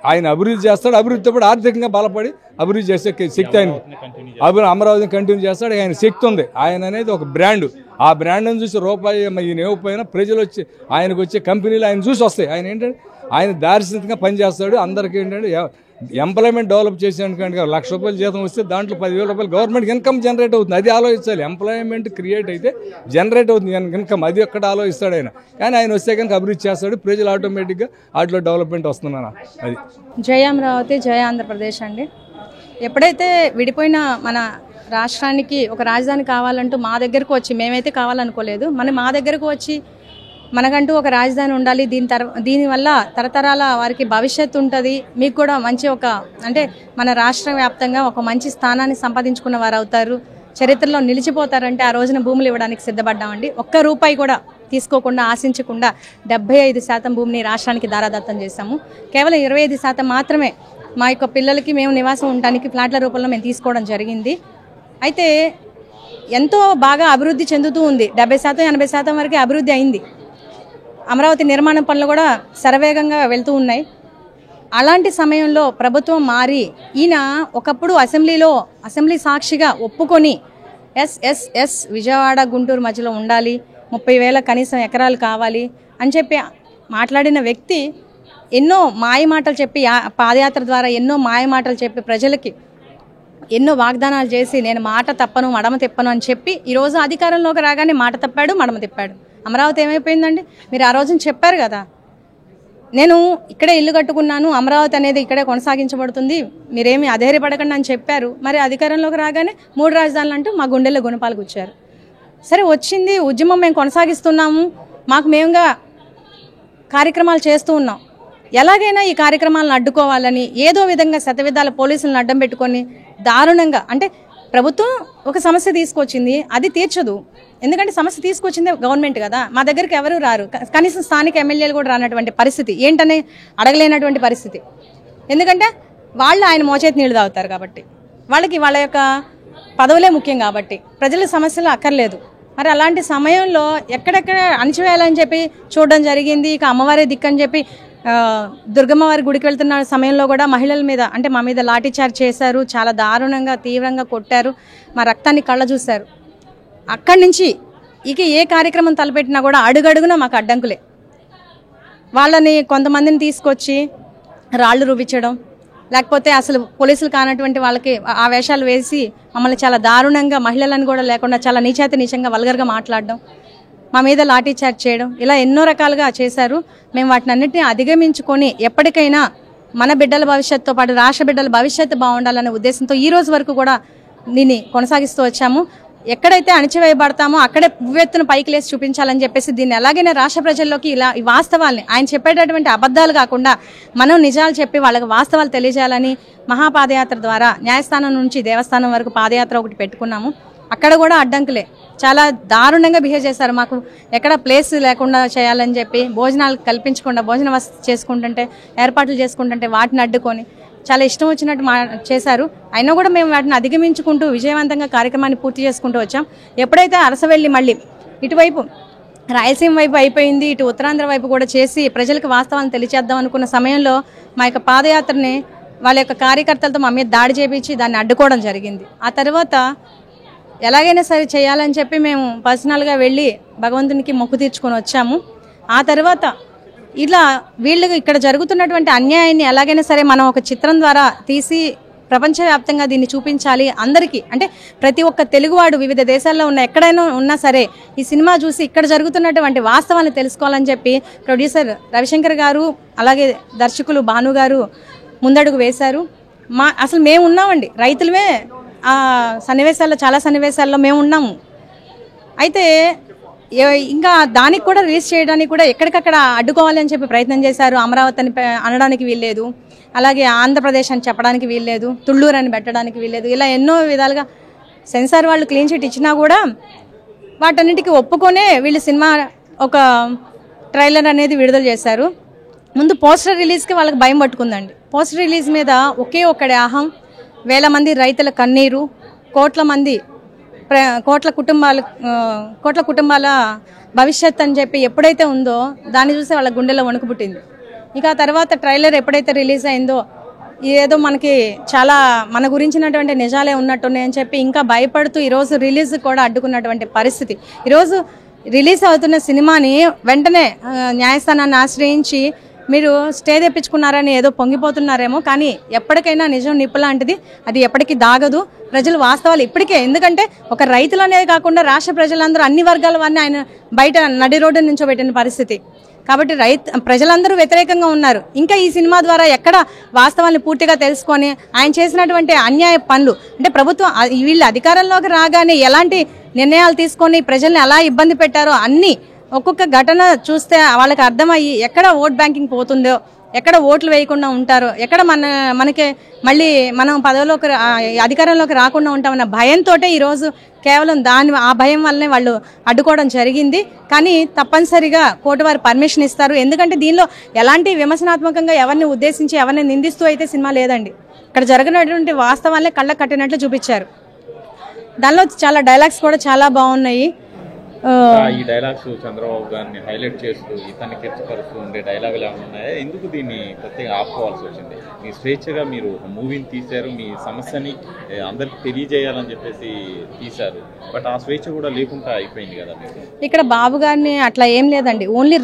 ఆయన అభివృద్ధి చేస్తాడు, అభివృద్ధితో పాటు ఆర్థికంగా బలపడి అభివృద్ధి చేసే శక్తి ఆయన. అమరావతిని కంటిన్యూ చేస్తాడు. ఆయన శక్తి ఉంది. ఆయన అనేది ఒక బ్రాండ్. ఆ బ్రాండ్ని చూసి రూపాయి ఈయన ఇవ్వకపోయినా ప్రజలు వచ్చి ఆయనకు వచ్చే కంపెనీలు ఆయన చూసి వస్తాయి. ఆయన ఏంటంటే ఆయన దారిశీతంగా పనిచేస్తాడు. అందరికీ ఏంటంటే ఎంప్లాయ్మెంట్ డెవలప్ చేసేందుకంటే ₹1,00,000 జీతం వస్తే దాంట్లో ₹10,000 గవర్నమెంట్ ఇన్కమ్ జనరేట్ అవుతుంది. అది ఆలోచించాలి. ఎంప్లాయ్మెంట్ క్రియేట్ అయితే జనరేట్ అవుతుంది ఇన్కమ్, అది ఒక్కటి ఆలోచిస్తాడు ఆయన. కానీ ఆయన వస్తే కనుక అభివృద్ధి చేస్తాడు, ప్రజలు ఆటోమేటిక్గా వాటిలో డెవలప్మెంట్ వస్తున్నాను. అది జై అమరావతి, జై ఆంధ్రప్రదేశ్ అండి. ఎప్పుడైతే విడిపోయిన మన రాష్ట్రానికి ఒక రాజధాని కావాలంటూ మా దగ్గరకు వచ్చి, మేమైతే కావాలనుకోలేదు, మా దగ్గరకు వచ్చి మనకంటూ ఒక రాజధాని ఉండాలి, దీనివల్ల తరతరాల వారికి భవిష్యత్తు ఉంటుంది, మీకు కూడా మంచి అంటే మన రాష్ట్ర వ్యాప్తంగా ఒక మంచి స్థానాన్ని సంపాదించుకున్న వారు అవుతారు, చరిత్రలో నిలిచిపోతారంటే ఆ రోజున భూములు ఇవ్వడానికి సిద్ధపడ్డామండి. ₹1 కూడా తీసుకోకుండా, ఆశించకుండా 75% భూమిని రాష్ట్రానికి దారాదత్తం చేశాము. కేవలం 25% మాత్రమే మా యొక్క పిల్లలకి మేము నివాసం ఉండడానికి ఫ్లాట్ల రూపంలో మేము తీసుకోవడం జరిగింది. అయితే ఎంతో బాగా అభివృద్ధి చెందుతూ ఉంది. 70% 80% వరకే అభివృద్ధి అయింది. అమరావతి నిర్మాణ పనులు కూడా శరవేగంగా వెళ్తూ ఉన్నాయి. అలాంటి సమయంలో ప్రభుత్వం మారి ఈయన ఒకప్పుడు అసెంబ్లీ సాక్షిగా ఒప్పుకొని ఎస్ విజయవాడ గుంటూరు మధ్యలో ఉండాలి, 30,000 కనీసం ఎకరాలు కావాలి అని చెప్పి మాట్లాడిన వ్యక్తి ఎన్నో మాయమాటలు చెప్పి, పాదయాత్ర ద్వారా ఎన్నో మాయమాటలు చెప్పి ప్రజలకి ఎన్నో వాగ్దానాలు చేసి నేను మాట తప్పను మడమ తిప్పను అని చెప్పి ఈరోజు అధికారంలోకి రాగానే మాట తప్పాడు, మడమ తిప్పాడు. అమరావతి ఏమైపోయిందండి? మీరు ఆ రోజున చెప్పారు కదా, నేను ఇక్కడే ఇల్లు కట్టుకున్నాను, అమరావతి అనేది ఇక్కడే కొనసాగించబడుతుంది, మీరేమి అధైర్యపడకండి అని చెప్పారు. మరి అధికారంలోకి రాగానే 3 రాజధానులు అంటూ మా గుండెల్లో గుణపాలు గుచ్చారు. సరే, వచ్చింది ఉద్యమం, మేము కొనసాగిస్తున్నాము, మేముగా కార్యక్రమాలు చేస్తూ ఉన్నాం. ఎలాగైనా ఈ కార్యక్రమాలను అడ్డుకోవాలని ఏదో విధంగా శతవిధాల పోలీసులను అడ్డం పెట్టుకొని దారుణంగా, అంటే ప్రభుత్వం ఒక సమస్య తీసుకొచ్చింది, అది తీర్చదు. ఎందుకంటే సమస్య తీసుకొచ్చిందే గవర్నమెంట్ కదా, మా దగ్గరికి ఎవరు రారు, కనీసం స్థానిక ఎమ్మెల్యేలు కూడా రానటువంటి పరిస్థితి, ఏంటనే అడగలేనటువంటి పరిస్థితి. ఎందుకంటే వాళ్ళు ఆయన మోచేతి నీళ్లు తాగుతారు కాబట్టి, వాళ్ళకి వాళ్ళ యొక్క పదవులే ముఖ్యం కాబట్టి ప్రజల సమస్యలు అక్కర్లేదు. మరి అలాంటి సమయంలో ఎక్కడెక్కడ అణచివేయాలని చెప్పి చూడడం జరిగింది. ఇక అమ్మవారి దిక్కని చెప్పి దుర్గమ్మ వారి గుడికి వెళ్తున్న సమయంలో కూడా మహిళల మీద, అంటే మా మీద లాఠీచార్జ్ చేశారు, చాలా దారుణంగా తీవ్రంగా కొట్టారు, మా రక్తాన్ని కళ్ళ చూశారు. అక్కడి నుంచి ఇక ఏ కార్యక్రమం తలపెట్టినా కూడా అడుగడుగునా మాకు అడ్డంకులే. వాళ్ళని కొంతమందిని తీసుకొచ్చి రాళ్ళు రువ్వించడం, లేకపోతే అసలు పోలీసులు కానటువంటి వాళ్ళకి ఆ వేషాలు వేసి మమ్మల్ని చాలా దారుణంగా, మహిళలను కూడా లేకుండా చాలా నీచంగా వల్గర్గా మాట్లాడడం, మా మీద లాఠీ చార్జ్ చేయడం, ఇలా ఎన్నో రకాలుగా చేశారు. మేము వాటిని అన్నింటినీ అధిగమించుకొని ఎప్పటికైనా మన బిడ్డల భవిష్యత్తుతో పాటు రాష్ట్ర బిడ్డల భవిష్యత్తు బాగుండాలనే ఉద్దేశంతో ఈ రోజు వరకు కూడా దీన్ని కొనసాగిస్తూ వచ్చాము. ఎక్కడైతే అణచివేయబడతామో అక్కడే ఉవ్వెత్తున పైకి లేసి చూపించాలని చెప్పేసి దీన్ని ఎలాగైనా రాష్ట్ర ప్రజల్లోకి ఇలా ఈ వాస్తవాల్ని, ఆయన చెప్పేటటువంటి అబద్ధాలు కాకుండా మనం నిజాలు చెప్పి వాళ్ళకి వాస్తవాలు తెలియజేయాలని మహాపాదయాత్ర ద్వారా న్యాయస్థానం నుంచి దేవస్థానం వరకు పాదయాత్ర ఒకటి పెట్టుకున్నాము. అక్కడ కూడా అడ్డంకులే, చాలా దారుణంగా బిహేవ్ చేశారు. మాకు ఎక్కడ ప్లేస్ లేకుండా చేయాలని చెప్పి భోజనాలు కల్పించకుండా, భోజన వసతి చేసుకుంటుంటే, ఏర్పాట్లు చేసుకుంటుంటే వాటిని అడ్డుకొని చాలా ఇష్టం వచ్చినట్టు చేశారు. అయినా కూడా మేము వాటిని అధిగమించుకుంటూ విజయవంతంగా కార్యక్రమాన్ని పూర్తి చేసుకుంటూ వచ్చాం. ఎప్పుడైతే అరసవెల్లి మళ్ళీ ఇటువైపు రాయలసీమ వైపు అయిపోయింది, ఇటు ఉత్తరాంధ్ర వైపు కూడా చేసి ప్రజలకు వాస్తవాలను తెలియచేద్దాం అనుకున్న సమయంలో మా యొక్క పాదయాత్రని వాళ్ళ యొక్క కార్యకర్తలతో మా మీద దాడి చేపించి దాన్ని అడ్డుకోవడం జరిగింది. ఆ తర్వాత ఎలాగైనా సరే చేయాలని చెప్పి మేము పర్సనల్గా వెళ్ళి భగవంతునికి మొక్కు తీర్చుకొని వచ్చాము. ఆ తర్వాత ఇలా వీళ్ళు ఇక్కడ జరుగుతున్నటువంటి అన్యాయాన్ని ఎలాగైనా సరే మనం ఒక చిత్రం ద్వారా తీసి ప్రపంచవ్యాప్తంగా దీన్ని చూపించాలి అందరికీ. అంటే ప్రతి ఒక్క తెలుగువాడు వివిధ దేశాల్లో ఉన్న ఎక్కడైనా ఉన్నా సరే ఈ సినిమా చూసి ఇక్కడ జరుగుతున్నటువంటి వాస్తవాన్ని తెలుసుకోవాలని చెప్పి ప్రొడ్యూసర్ రవిశంకర్ గారు అలాగే దర్శకులు భాను గారు ముందడుగు వేశారు. అసలు మేము ఉన్నామండి, రైతులమే ఆ సన్నివేశాల్లో, చాలా సన్నివేశాల్లో మేము ఉన్నాము. అయితే ఇంకా దానికి కూడా రిలీజ్ చేయడానికి కూడా ఎక్కడికక్కడ అడ్డుకోవాలి అని చెప్పి ప్రయత్నం చేశారు. అమరావతి అని అనడానికి వీల్లేదు, అలాగే ఆంధ్రప్రదేశ్ అని చెప్పడానికి వీల్లేదు, తుళ్ళూరు అని పెట్టడానికి వీల్లేదు. ఇలా ఎన్నో విధాలుగా సెన్సార్ వాళ్ళు క్లీన్ చిట్ ఇచ్చినా కూడా వాటన్నిటికీ ఒప్పుకొనే వీళ్ళు సినిమా ఒక ట్రైలర్ అనేది విడుదల చేశారు. ముందు పోస్టర్ రిలీజ్కి వాళ్ళకి భయం పట్టుకుందండి. పోస్టర్ రిలీజ్ మీద ఒకే ఒక్కడి అహం, వేల మంది రైతుల కన్నీరు, కోట్ల కుటుంబాల భవిష్యత్ అని చెప్పి ఎప్పుడైతే ఉందో దాన్ని చూసి వాళ్ళ గుండెలో వణుకు పుట్టింది. ఇక ఆ తర్వాత ట్రైలర్ ఎప్పుడైతే రిలీజ్ అయిందో ఏదో మనకి చాలా మన గురించినటువంటి నిజాలే ఉన్నట్టున్నాయని చెప్పి ఇంకా భయపడుతూ ఈరోజు రిలీజ్ కూడా అడ్డుకున్నటువంటి పరిస్థితి. ఈరోజు రిలీజ్ అవుతున్న సినిమాని వెంటనే న్యాయస్థానాన్ని ఆశ్రయించి మీరు స్టే తెప్పించుకున్నారని ఏదో పొంగిపోతున్నారేమో, కానీ ఎప్పటికైనా నిజం నిప్పు లాంటిది, అది ఎప్పటికీ దాగదు. ప్రజలు వాస్తవాలు ఇప్పటికే, ఎందుకంటే ఒక రైతులు అనేది కాకుండా రాష్ట్ర ప్రజలందరూ అన్ని వర్గాల వారిని ఆయన బయట నడి రోడ్డు నుంచోబెట్టిన పరిస్థితి. కాబట్టి ప్రజలందరూ వ్యతిరేకంగా ఉన్నారు. ఇంకా ఈ సినిమా ద్వారా ఎక్కడ వాస్తవాన్ని పూర్తిగా తెలుసుకొని ఆయన చేసినటువంటి అన్యాయ పనులు, అంటే ప్రభుత్వం వీళ్ళు అధికారంలోకి రాగానే ఎలాంటి నిర్ణయాలు తీసుకొని ప్రజల్ని ఎలా ఇబ్బంది పెట్టారో అన్నీ ఒక్కొక్క ఘటన చూస్తే వాళ్ళకి అర్థమయ్యి ఎక్కడ ఓట్ బ్యాంకింగ్ పోతుందో, ఎక్కడ ఓట్లు వేయకుండా ఉంటారో, ఎక్కడ మనకి మళ్ళీ మనం పదవిలోకి అధికారంలోకి రాకుండా ఉంటామన్న భయంతో ఈరోజు కేవలం ఆ భయం వల్లనే వాళ్ళు అడ్డుకోవడం జరిగింది. కానీ తప్పనిసరిగా కోర్టు వారు పర్మిషన్ ఇస్తారు. ఎందుకంటే దీనిలో ఎలాంటి విమర్శనాత్మకంగా ఎవరిని ఉద్దేశించి ఎవరిని నిందిస్తూ అయితే సినిమా లేదండి. ఇక్కడ జరిగినటువంటి వాస్తవాలే కళ్ళకు కట్టినట్లు చూపించారు. దానిలో చాలా డైలాగ్స్ కూడా చాలా బాగున్నాయి. ఈ డైలాగ్స్ చంద్రబాబు గారిని హైలైట్ చేస్తూ ఇతన్ని కిర్చపరుస్తూ ఉండే డైలాగులు ఏమైనా ఉన్నాయా? ఎందుకు దీన్ని ప్రత్యేకంగా ఆపుకోవాల్సి వచ్చింది? మీ స్వేచ్ఛగా మీరు ఒక మూవీని తీశారు, మీ సమస్యని అందరికి తెలియజేయాలని చెప్పేసి తీశారు, బట్ ఆ స్వేచ్ఛ కూడా లేకుండా అయిపోయింది కదా మీరు. ఇక్కడ బాబు గారిని అట్లా ఏం లేదండి, ఓన్లీ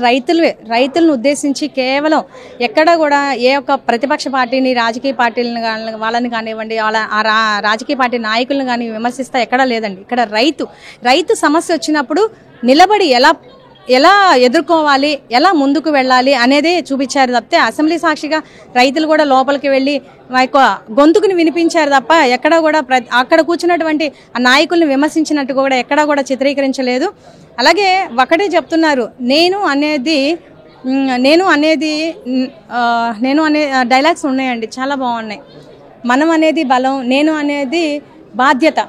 రైతులను ఉద్దేశించి కేవలం ఎక్కడ కూడా ఏ ఒక్క ప్రతిపక్ష పార్టీని, రాజకీయ పార్టీలను వాళ్ళని కానివ్వండి, ఆ రాజకీయ పార్టీ నాయకులను కానీ విమర్శిస్తా ఎక్కడా లేదండి. ఇక్కడ రైతు సమస్య వచ్చినప్పుడు నిలబడి ఎలా ఎదుర్కోవాలి, ఎలా ముందుకు వెళ్ళాలి అనేది చూపించారు తప్పితే అసెంబ్లీ సాక్షిగా రైతులు కూడా లోపలికి వెళ్ళి గొంతుకుని వినిపించారు తప్ప ఎక్కడ కూడా అక్కడ కూర్చున్నటువంటి ఆ నాయకుల్ని విమర్శించినట్టు కూడా ఎక్కడా కూడా చిత్రీకరించలేదు. అలాగే ఒకటే చెప్తున్నారు, నేను అనే డైలాగ్స్ ఉన్నాయండి, చాలా బాగున్నాయి. మనం అనేది బలం, నేను అనేది బాధ్యత,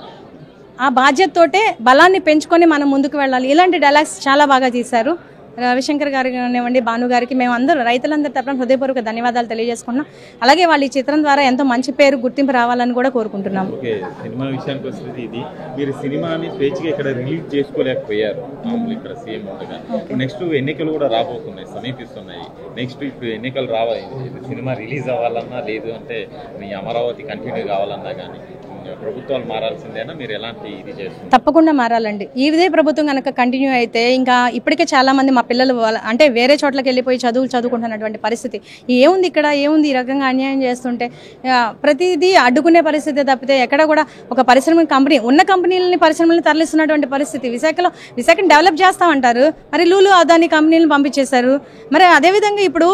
ఆ బాధ్యతతోటే బలాన్ని పెంచుకొని మనం ముందుకు వెళ్ళాలి. ఇలాంటి డైలాగ్స్ చాలా బాగా తీశారు. రవిశంకర్ గారికి కానివ్వండి, భాను గారికి మేము అందరూ రైతులందరి తరపున హృదయపూర్వక ధన్యవాదాలు తెలియజేసుకున్నాం. అలాగే వాళ్ళు ఈ చిత్రం ద్వారా ఎంతో మంచి పేరు, గుర్తింపు రావాలని కూడా కోరుకుంటున్నాం. ఓకే, సినిమా విషయానికి వస్తే ఇది మీరు సినిమాని స్వేచ్ఛగా ఇక్కడ రిలీజ్ చేసుకోలేకపోయారు మామూలు ఇక్కడ సీఎం ఉండగా. నెక్స్ట్ ఎన్నికలు కూడా రాబోతున్నాయి, సమీపిస్తున్నాయి. నెక్స్ట్ ఇప్పుడు ఎన్నికలు రావాలి, సినిమా రిలీజ్ అవ్వాలన్నా లేదు అంటే మీ అమరావతి కంటిన్యూ కావాలన్నా కానీ ప్రభుత్వాలు మారాల్సిందేనా? మీరు ఎలాంటి ఇది చేస్తారు? తప్పకుండా మారాలండి. ఇదే ప్రభుత్వం కనుక కంటిన్యూ అయితే ఇంకా ఇప్పటికే చాలా మంది మా పిల్లలు అంటే వేరే చోట్లకి వెళ్ళిపోయి చదువుకుంటున్నటువంటి పరిస్థితి. ఏముంది ఇక్కడ, ఏముంది ఈ రకంగా అన్యాయం చేస్తుంటే ప్రతిదీ అడ్డుకునే పరిస్థితి తప్పితే ఎక్కడ కూడా ఒక ఉన్న కంపెనీలని పరిశ్రమలను తరలిస్తున్నటువంటి పరిస్థితి. విశాఖని డెవలప్ చేస్తామంటారు, మరి లూలు అదాని కంపెనీలను పంపించేశారు. మరి అదేవిధంగా ఇప్పుడు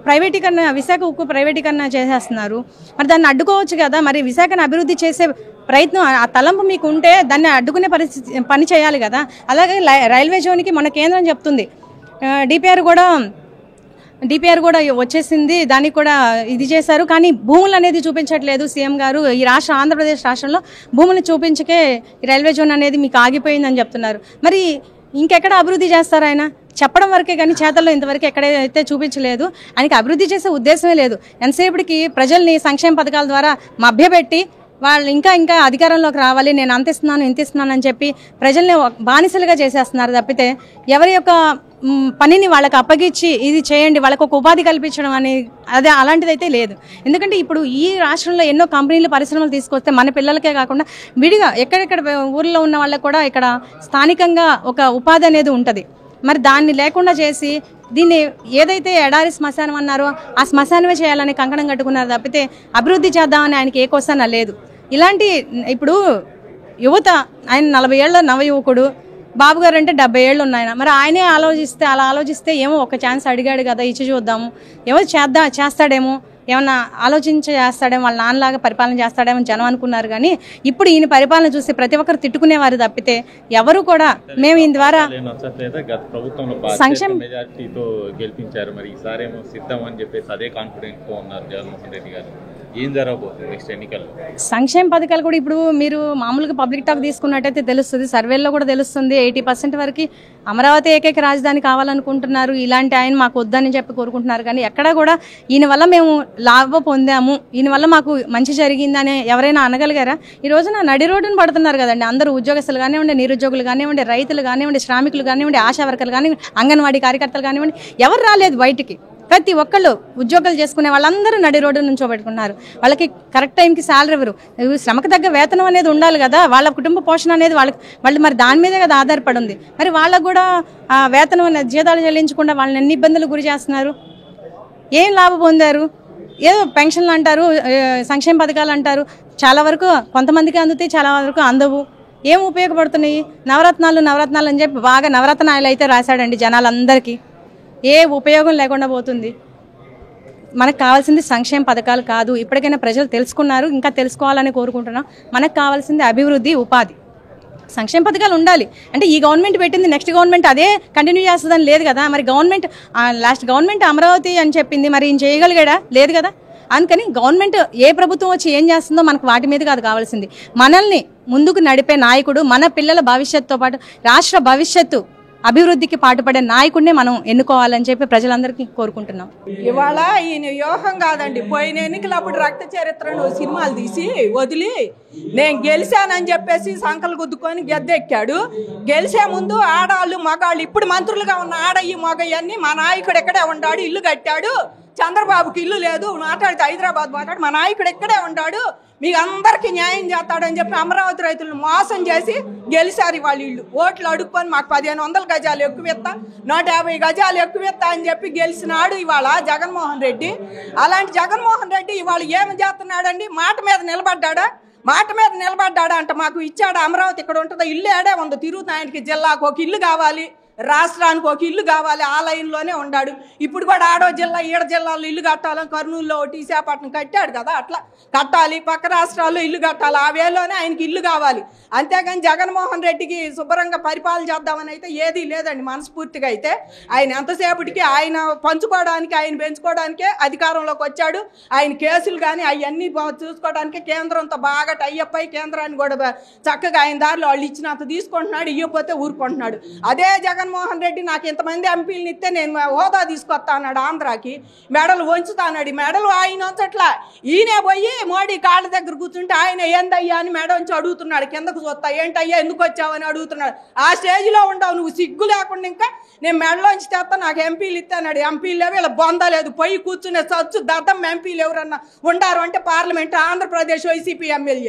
ప్రైవేటీకరణ, విశాఖ ఉక్కు ప్రైవేటీకరణ చేసేస్తున్నారు. మరి దాన్ని అడ్డుకోవచ్చు కదా. మరి విశాఖను అభివృద్ధి చేసే ప్రయత్నం, ఆ తలంపు మీకు ఉంటే దాన్ని అడ్డుకునే పని చేయాలి కదా. అలాగే రైల్వే జోన్కి మన కేంద్రం చెప్తుంది, డిపిఆర్ కూడా వచ్చేసింది, దానికి కూడా ఇది చేశారు. కానీ భూములు అనేది చూపించట్లేదు సీఎం గారు. ఈ ఆంధ్రప్రదేశ్ రాష్ట్రంలో భూములు చూపించకే రైల్వే జోన్ అనేది మీకు ఆగిపోయిందని చెప్తున్నారు. మరి ఇంకెక్కడ అభివృద్ధి చేస్తారు ఆయన? చెప్పడం వరకే కానీ చేతల్లో ఇంతవరకు ఎక్కడైతే చూపించలేదు. ఆయనకి అభివృద్ధి చేసే ఉద్దేశమే లేదు. ఎంతసేపటికి ప్రజల్ని సంక్షేమ పథకాల ద్వారా మభ్యపెట్టి వాళ్ళు ఇంకా అధికారంలోకి రావాలి, నేను అంత ఇస్తున్నాను ఇంత ఇస్తున్నాను అని చెప్పి ప్రజల్ని బానిసలుగా చేసేస్తున్నారు తప్పితే ఎవరి యొక్క పనిని వాళ్ళకి అప్పగించి ఇది చేయండి, వాళ్ళకు ఒక ఉపాధి కల్పించడం అనేది అలాంటిదైతే లేదు. ఎందుకంటే ఇప్పుడు ఈ రాష్ట్రంలో ఎన్నో కంపెనీలు, పరిశ్రమలు తీసుకొస్తే మన పిల్లలకే కాకుండా విడిగా ఎక్కడెక్కడ ఊర్లో ఉన్న వాళ్ళకు కూడా ఇక్కడ స్థానికంగా ఒక ఉపాధి అనేది ఉంటుంది. మరి దాన్ని లేకుండా చేసి దీన్ని ఏదైతే ఎడారి శ్మశానం అన్నారో ఆ శ్మశానమే చేయాలని కంకణం కట్టుకున్నారు తప్పితే అభివృద్ధి చేద్దామని ఆయనకి ఏ క్వశ్చన్ లేదు. ఇలాంటి ఇప్పుడు యువత, ఆయన 40 ఏళ్ల నవ యువకుడు, బాబు గారు అంటే 70 ఏళ్ళు ఉన్నాయన. మరి ఆయనే అలా ఆలోచిస్తే ఏమో ఒక ఛాన్స్ అడిగాడు కదా, ఇచ్చి చూద్దాము, ఏమో చేస్తాడేమో, ఏమన్నా చేస్తాడేమో, వాళ్ళ నాన్నలాగా పరిపాలన చేస్తాడేమో జనం అనుకున్నారు. కానీ ఇప్పుడు ఈయన పరిపాలన చూసి ప్రతి ఒక్కరు తిట్టుకునేవారు తప్పితే ఎవరు కూడా మేము ఈయన ద్వారా సంక్షేమ మెజారిటీతో గెలిపించారు. మరి ఈసారి ఏమో సిద్ధం అని చెప్పేసి అదే కాన్ఫిడెంట్ తో ఉన్నారు జగన్మోహన్ రెడ్డి గారు. ఏం జరగబోతుంది నెక్స్ట్ ఎన్నికల్లో? సంక్షేమ పథకాలు కూడా ఇప్పుడు మీరు మామూలుగా పబ్లిక్ టాక్ తీసుకున్నట్టయితే తెలుస్తుంది, సర్వేల్లో కూడా తెలుస్తుంది. 80% వరకు అమరావతి ఏకైక రాజధాని కావాలనుకుంటున్నారు. ఇలాంటి ఆయన మాకు వద్దని చెప్పి కోరుకుంటున్నారు. కానీ ఎక్కడా కూడా ఈయన వల్ల మేము లాభం పొందాము, ఈయన వల్ల మాకు మంచి జరిగిందని ఎవరైనా అనగలిగారా? ఈ రోజున నడి రోడ్డును పడుతున్నారు కదండి అందరూ, ఉద్యోగస్తులు కానివ్వండి, నిరుద్యోగులు కానివ్వండి, రైతులు కానివ్వండి, శ్రామికులు కానివ్వండి, ఆశా వర్కర్లు కానివ్వండి, అంగన్వాడీ కార్యకర్తలు కానివ్వండి, ఎవరు రాలేదు బయటికి. ప్రతి ఒక్కళ్ళు ఉద్యోగాలు చేసుకునే వాళ్ళందరూ నడి రోడ్డు నుంచోబెట్టుకున్నారు. వాళ్ళకి కరెక్ట్ టైంకి శాలరీ ఇవ్వరు. శ్రమకు తగ్గ వేతనం అనేది ఉండాలి కదా, వాళ్ళ కుటుంబ పోషణ అనేది వాళ్ళు మరి దాని మీదే కదా ఆధారపడి ఉంది. మరి వాళ్ళకు కూడా వేతనం జీతాలు చెల్లించకుండా వాళ్ళని ఎన్ని ఇబ్బందులు గురి చేస్తున్నారు. ఏం లాభం పొందారు? ఏదో పెన్షన్లు అంటారు, సంక్షేమ పథకాలు అంటారు, చాలా వరకు కొంతమందికి అందుతాయి, చాలా వరకు అందవు. ఏం ఉపయోగపడుతున్నాయి? నవరత్నాలు అని చెప్పి బాగా నవరత్నాలు అయితే రాశాడండి జనాలందరికీ. ఏ ఉపయోగం లేకుండా పోతుంది. మనకు కావాల్సింది సంక్షేమ పథకాలు కాదు. ఇప్పటికైనా ప్రజలు తెలుసుకున్నారు, ఇంకా తెలుసుకోవాలని కోరుకుంటున్నాం. మనకు కావాల్సింది అభివృద్ధి, ఉపాధి. సంక్షేమ పథకాలు ఉండాలి అంటే ఈ గవర్నమెంట్ పెట్టింది నెక్స్ట్ గవర్నమెంట్ అదే కంటిన్యూ చేస్తుందని లేదు కదా. మరి లాస్ట్ గవర్నమెంట్ అమరావతి అని చెప్పింది, మరి ఈయన చేయగలిగాడా? లేదు కదా. అందుకని గవర్నమెంట్ ఏ ప్రభుత్వం వచ్చి ఏం చేస్తుందో మనకు వాటి మీద కాదు కావాల్సింది, మనల్ని ముందుకు నడిపే నాయకుడు, మన పిల్లల భవిష్యత్తుతో పాటు రాష్ట్ర భవిష్యత్తు అభివృద్ధికి పాటుపడే నాయకుడినే మనం ఎన్నుకోవాలని చెప్పి ప్రజలందరికీ కోరుకుంటున్నాం. ఇవాళ ఈయన వ్యూహం కాదండి, పోయిన ఎన్నికలప్పుడు రక్త చరిత్రను సినిమాలు తీసి వదిలి నేను గెలిచానని చెప్పేసి సంకలు గుద్దుకొని గెద్దెక్కాడు. గెలిచే ముందు ఆడాళ్ళు మగాళ్ళు ఇప్పుడు మంత్రులుగా ఉన్న ఆడయ్యి మగయ్యన్ని మా నాయకుడు ఎక్కడే ఉన్నాడు, ఇల్లు కట్టాడు. చంద్రబాబుకి ఇల్లు లేదు, మాట్లాడితే హైదరాబాద్ మాట్లాడు, మా నాయకుడు ఎక్కడే ఉన్నాడు, మీకు అందరికీ న్యాయం చేస్తాడని చెప్పి అమరావతి రైతులను మోసం చేసి గెలిచారు. వాళ్ళ ఇల్లు ఓట్లు అడుక్కొని మాకు 1500 గజాలు ఎక్కువ ఇస్తా, 150 గజాలు ఎక్కువ ఇస్తా అని చెప్పి గెలిచినాడు ఇవాళ జగన్మోహన్ రెడ్డి. అలాంటి జగన్మోహన్ రెడ్డి ఇవాళ ఏమి చేస్తున్నాడండి? మాట మీద నిలబడ్డాడా అంటే మాకు ఇచ్చాడు అమరావతి ఇక్కడ ఉంటుందో, ఇల్లు ఏడే ఉందో, తిరుగుతాయనికి జిల్లాకు ఒక ఇల్లు కావాలి, రాష్ట్రానికి ఒక ఇల్లు కావాలి, ఆ లైన్లోనే ఉన్నాడు. ఇప్పుడు కూడా ఆడో జిల్లా ఈడ జిల్లాలో ఇల్లు కట్టాలని కర్నూలులో ఒకటి విశాఖపట్నం కట్టాడు కదా, అట్లా కట్టాలి. పక్క రాష్ట్రాల్లో ఇల్లు కట్టాలి, ఆ వేలోనే ఆయనకి ఇల్లు కావాలి. అంతేగాని జగన్మోహన్ రెడ్డికి శుభ్రంగా పరిపాలన చేద్దామని అయితే ఏదీ లేదండి. మనస్ఫూర్తిగా అయితే ఆయన ఎంతసేపటికి ఆయన పంచుకోవడానికి, ఆయన పెంచుకోవడానికే అధికారంలోకి వచ్చాడు. ఆయన కేసులు కానీ అవన్నీ చూసుకోవడానికి కేంద్రంతో బాగా టైఅప్ అయి కేంద్రాన్ని కూడా చక్కగా ఆయన దారిలో వాళ్ళు ఇచ్చినంత తీసుకుంటున్నాడు, ఇవ్వకపోతే ఊరుకుంటున్నాడు. అదే జగన్మోహన్ రెడ్డి నాకు ఇంతమంది ఎంపీలను ఇస్తే నేను హోదా తీసుకొస్తా అన్నాడు, ఆంధ్రాకి మెడలు వంచుతా అన్నాడు. మెడలు ఆయన వంచట్లా, ఈయనే పోయి మోడీ కాళ్ళ దగ్గర కూర్చుంటే ఆయన ఏందయ్యా అని మెడ వంచి అడుగుతున్నాడు, కిందకు చూస్తా ఏంటయ్యా ఎందుకు వచ్చావని అడుగుతున్నాడు. ఆ స్టేజ్లో ఉండవు నువ్వు, సిగ్గు లేకుండా ఇంకా నేను మెడలోంచి తెస్తా నాకు ఎంపీలు ఇస్తే అన్నాడు. ఎంపీలు లేవు, ఇలా బొందలేదు, పోయి కూర్చునే సచ్చు దద్దం ఎంపీలు ఎవరన్నా ఉండారు అంటే పార్లమెంట్ ఆంధ్రప్రదేశ్ వైసీపీ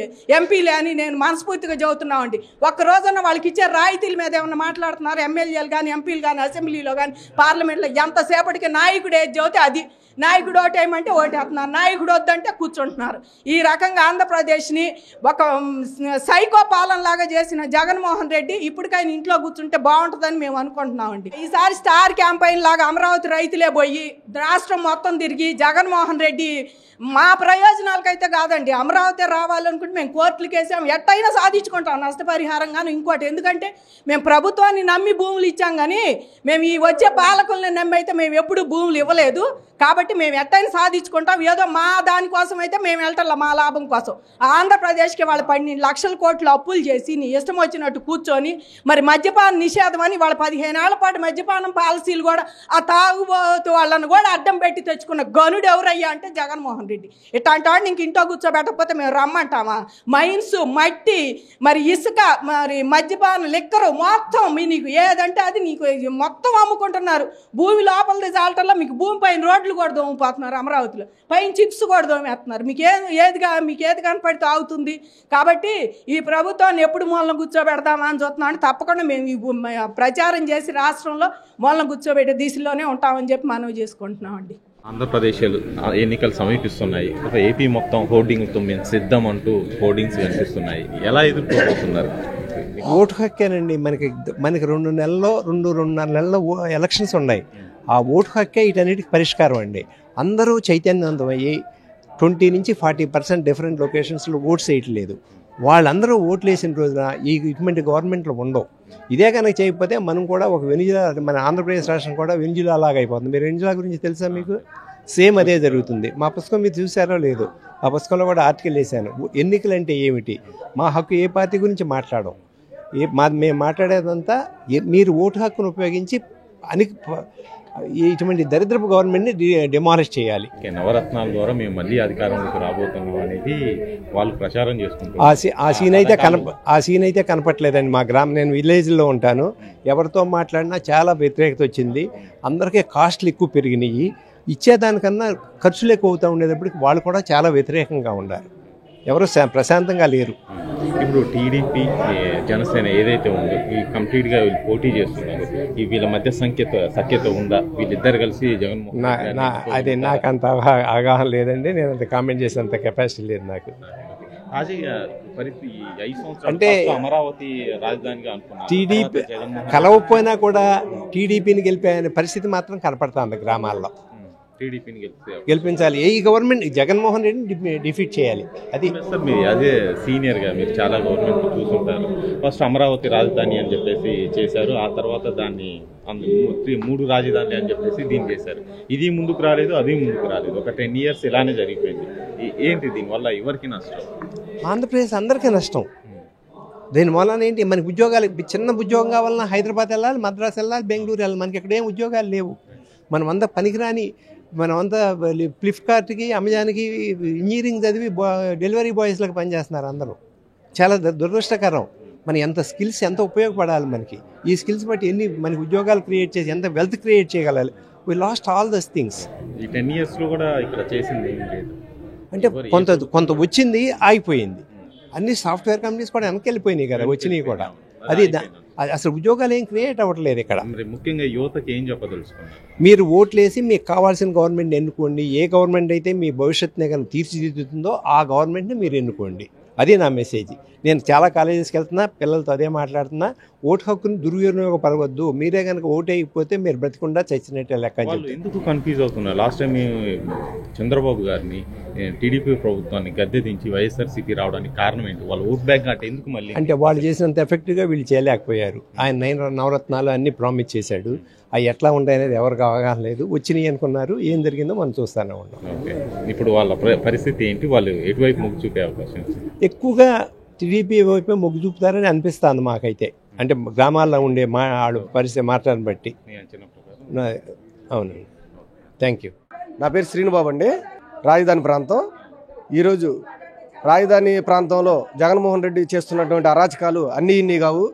ఎంపీలే అని నేను మనస్ఫూర్తిగా చెబుతున్నామండి. ఒక్క రోజున వాళ్ళకి ఇచ్చే రాయితీల మీద ఏమన్నా మాట్లాడుతున్నారు ఎమ్మెల్యేలు కానీ ఎంపీలు కానీ అసెంబ్లీలో కానీ పార్లమెంట్లో. ఎంతసేపటికి నాయకుడు ఏది చెబితే అది, నాయకుడు ఓటేయమంటే ఓటేస్తున్నారు, నాయకుడు వద్దంటే కూర్చుంటున్నారు. ఈ రకంగా ఆంధ్రప్రదేశ్ని ఒక సైకో పాలనలాగా చేసిన జగన్మోహన్ రెడ్డి ఇప్పటికైనా ఇంట్లో కూర్చుంటే బాగుంటుందని మేము అనుకుంటున్నామండి. ఈసారి స్టార్ క్యాంపెయిన్ లాగా అమరావతి రైతులే పోయి రాష్ట్రం మొత్తం తిరిగి జగన్మోహన్ రెడ్డి మా ప్రయోజనాలకైతే కాదండి, అమరావతి రావాలనుకుంటే మేము కోర్టులకు వేసాం, ఎట్టయినా సాధించుకుంటాం నష్టపరిహారంగాను ఇంకోటి. ఎందుకంటే మేము ప్రభుత్వాన్ని నమ్మి భూములు ఇచ్చాం, కానీ మేము ఈ వచ్చే పాలకుల్ని నమ్మి అయితే మేము ఎప్పుడు భూములు ఇవ్వలేదు. కాబట్టి మేము ఎట్టయినా సాధించుకుంటాం. ఏదో మా దానికోసం అయితే మేము వెళ్తాం, మా లాభం కోసం. ఆంధ్రప్రదేశ్కి వాళ్ళు 12 లక్షల కోట్లు అప్పులు చేసి నీ ఇష్టం వచ్చినట్టు కూర్చొని మరి మద్యపాన నిషేధం అని వాళ్ళ 15 ఏళ్ల పాటు మద్యపానం పాలసీలు కూడా ఆ తాగుబోతు వాళ్ళని కూడా అడ్డం పెట్టి తెచ్చుకున్న గనుడు ఎవరయ్యా అంటే జగన్మోహన్ రెడ్డి. ఇట్లాంటి వాడిని ఇంక ఇంట్లో కూర్చోబెట్టకపోతే మేము రమ్మంటామా? మైన్స్, మట్టి, మరి ఇసుక, మరి మద్యపానం, లిక్కరు మొత్తం నీకు ఏదంటే అది నీకు మొత్తం అమ్ముకుంటున్నారు. భూమి లోపలిది చాలటల్లా మీకు భూమి పైన రోడ్లు కూడా దోమిపోతున్నారు. అమరావతిలో పైన చిప్స్ కూడా దోమేస్తున్నారు. మీకు ఏది కనపడితే అవుతుంది. కాబట్టి ఈ ప్రభుత్వాన్ని ఎప్పుడు మూలన కూర్చోబెడదామా అని చూస్తున్నామని తప్పకుండా మేము ఈ ప్రచారం చేసి రాష్ట్రంలో మూలన కూర్చోబెట్టే దిశలోనే ఉంటామని చెప్పి మనవి చేసుకుంటున్నామండి. ఆంధ్రప్రదేశ్ ఎన్నికలు సమీపిస్తున్నాయి. ఒక ఏపీ మొత్తం హోర్డింగ్తో మేము సిద్ధం అంటూ హోర్డింగ్స్ కనిపిస్తున్నాయి. ఎలా ఎదుర్కోబోతున్నారు? ఓటు హక్కేనండి. మనకి 2 నెలల్లో 2.5 నెలల ఎలక్షన్స్ ఉన్నాయి. ఆ ఓటు హక్కే వీటన్నిటికి పరిష్కారం అండి. అందరూ చైతన్యవంతమయ్యి 20 నుంచి 40% డిఫరెంట్ లొకేషన్స్లో ఓట్స్ వేయట్లేదు. వాళ్ళందరూ ఓట్లు వేసిన రోజున ఇటువంటి గవర్నమెంట్లు ఉండవు. ఇదే కనుక చేయకపోతే మనం కూడా ఒక వెనిజులా, మన ఆంధ్రప్రదేశ్ రాష్ట్రం కూడా వెనిజులా లాగా అయిపోతుంది. మీరు వెనిజులా గురించి తెలుసా మీకు? సేమ్ అదే జరుగుతుంది. మా పుస్తకం మీరు చూసారో లేదు, ఆ పుస్తకంలో కూడా ఆర్టికల్ వేసాను. ఎన్నికలు అంటే ఏమిటి, మా హక్కు ఏ పార్టీ గురించి మాట్లాడడం, మేము మాట్లాడేదంతా మీరు ఓటు హక్కును ఉపయోగించి ఇటువంటి దరిద్రపు గవర్నమెంట్ని డిమాలిష్ చేయాలి. నవరత్నాల ద్వారా మేము మళ్ళీ అధికారంలోకి రాబోతున్నాం అనేది వాళ్ళు ప్రచారం చేసుకుంటారు. ఆ సీన్ అయితే కనపట్లేదండి. మా నేను విలేజ్లో ఉంటాను. ఎవరితో మాట్లాడినా చాలా వ్యతిరేకత వచ్చింది. అందరికీ కాస్ట్లు ఎక్కువ పెరిగినాయి. ఇచ్చేదానికన్నా ఖర్చులు ఎక్కువ అవుతూ ఉండేటప్పటికి వాళ్ళు కూడా చాలా వ్యతిరేకంగా ఉన్నారు. ఎవరు ప్రశాంతంగా లేరు. ఇప్పుడు టీడీపీ జనసేన ఏదైతే ఉందో ఈ కంప్లీట్గా వీళ్ళు పోటీ చేస్తున్నారు. ఈ వీళ్ళ మధ్య సఖ్యత ఉందా? వీళ్ళిద్దరు కలిసి జగన్మోహన్ అదే నాకు అంత అవగాహన లేదండి. నేను అంత కామెంట్ చేసేంత కెపాసిటీ లేదు నాకు. పరిస్థితి 5 సంవత్సరాలు అమరావతి రాజధానిగా అనుకున్నారు. టీడీపీ కలవకపోయినా కూడా టీడీపీని గెలిపే పరిస్థితి మాత్రం కనపడుతుంది గ్రామాల్లో. టీడీపీని గెలిపించాలి. ఏ గవర్నమెంట్ జగన్మోహన్ రెడ్డిని డిఫీట్ చేయాలి. అది సార్ మీరు అదే సీనియర్గా మీరు చాలా గవర్నమెంట్ చూసుంటారు. ఫస్ట్ అమరావతి రాజధాని అని చెప్పేసి చేశారు. ఆ తర్వాత దాన్ని 3 రాజధానులు అని చెప్పేసి దీన్ని చేశారు. ఇది ముందుకు రాలేదు, అది ముందుకు రాలేదు. ఒక 10 years ఇలానే జరిగిపోయింది. ఏంటి దీనివల్ల ఎవరికి నష్టం? ఆంధ్రప్రదేశ్ అందరికీ నష్టం. దీని వలన ఏంటి, మనకి ఉద్యోగాలు చిన్న ఉద్యోగం కావాలన్నా హైదరాబాద్ వెళ్ళాలి, మద్రాసు వెళ్ళాలి, బెంగళూరు వెళ్ళాలి. మనకి ఇక్కడ ఏం ఉద్యోగాలు లేవు. మనమంతా పనికిరాని, మనమంతా ఫ్లిప్కార్ట్కి, అమెజాన్కి ఇంజనీరింగ్ చదివి డెలివరీ బాయ్స్లకు పనిచేస్తున్నారు అందరూ. చాలా దురదృష్టకరం. మన ఎంత స్కిల్స్ ఎంత ఉపయోగపడాలి మనకి. ఈ స్కిల్స్ బట్టి మనకి ఉద్యోగాలు క్రియేట్ చేసి ఎంత వెల్త్ క్రియేట్ చేయగలాలి. We lost all those things. ఈ 10 yearsలో కూడా ఇక్కడ చేసింది ఏం లేదు. అంటే కొంత వచ్చింది, ఆగిపోయింది. అన్ని సాఫ్ట్వేర్ కంపెనీస్ కూడా వెనక్కి వెళ్ళిపోయినాయి కదా, వచ్చినాయి కూడా. అది అసలు ఉద్యోగాలు ఏం క్రియేట్ అవ్వట్లేదు ఇక్కడ. ముఖ్యంగా యువతకి ఏం చెప్పదలుచుకున్నారు? మీరు ఓట్లేసి మీకు కావాల్సిన గవర్నమెంట్ ఎన్నుకోండి. ఏ గవర్నమెంట్ అయితే మీ భవిష్యత్తుని కనుక తీర్చిదిద్దుతుందో ఆ గవర్నమెంట్ని మీరు ఎన్నుకోండి. అదే నా మెసేజ్. నేను చాలా కాలేజెస్కి వెళ్తున్నా, పిల్లలతో అదే మాట్లాడుతున్నా. ఓటు హక్కుని దుర్వినియోగపడవద్దు. మీరే కనుక ఓటు వేయకపోతే మీరు బ్రతికుండా చచ్చినట్టే లెక్క. ఎందుకు కన్ఫ్యూజ్ అవుతున్నారు? లాస్ట్ టైం చంద్రబాబు గారిని టీడీపీ ప్రభుత్వాన్ని గద్దె దించి వైఎస్ఆర్సీపీ రావడానికి కారణం ఏంటి? వాళ్ళు ఓట్ బ్యాంక్ అంటే ఎందుకు మళ్ళీ అంటే వాళ్ళు చేసినంత ఎఫెక్టివ్గా వీళ్ళు చేయలేకపోయారు. ఆయన నవరత్నాలు అన్ని ప్రామిస్ చేశాడు. అవి ఎట్లా ఉంటాయనేది ఎవరికి అవగాహన లేదు. వచ్చినాయి అనుకున్నారు. ఏం జరిగిందో మనం చూస్తూనే ఉన్నాం. ఇప్పుడు వాళ్ళ పరిస్థితి ఏంటి? వాళ్ళు ఎటువైపు మొగ్గు చూపే అవకాశం? ఎక్కువగా టీడీపీ వైపే మొగ్గు చూపుతారని అనిపిస్తుంది మాకైతే. అంటే గ్రామాల్లో ఉండే పరిస్థితి మాట్లాడిన బట్టి. అవును. Thank you. నా పేరు శ్రీనుబాబు అండి. రాజధాని ప్రాంతం. ఈరోజు రాజధాని ప్రాంతంలో జగన్మోహన్ రెడ్డి చేస్తున్నటువంటి అరాచకాలు అన్నీ ఇన్ని కావు.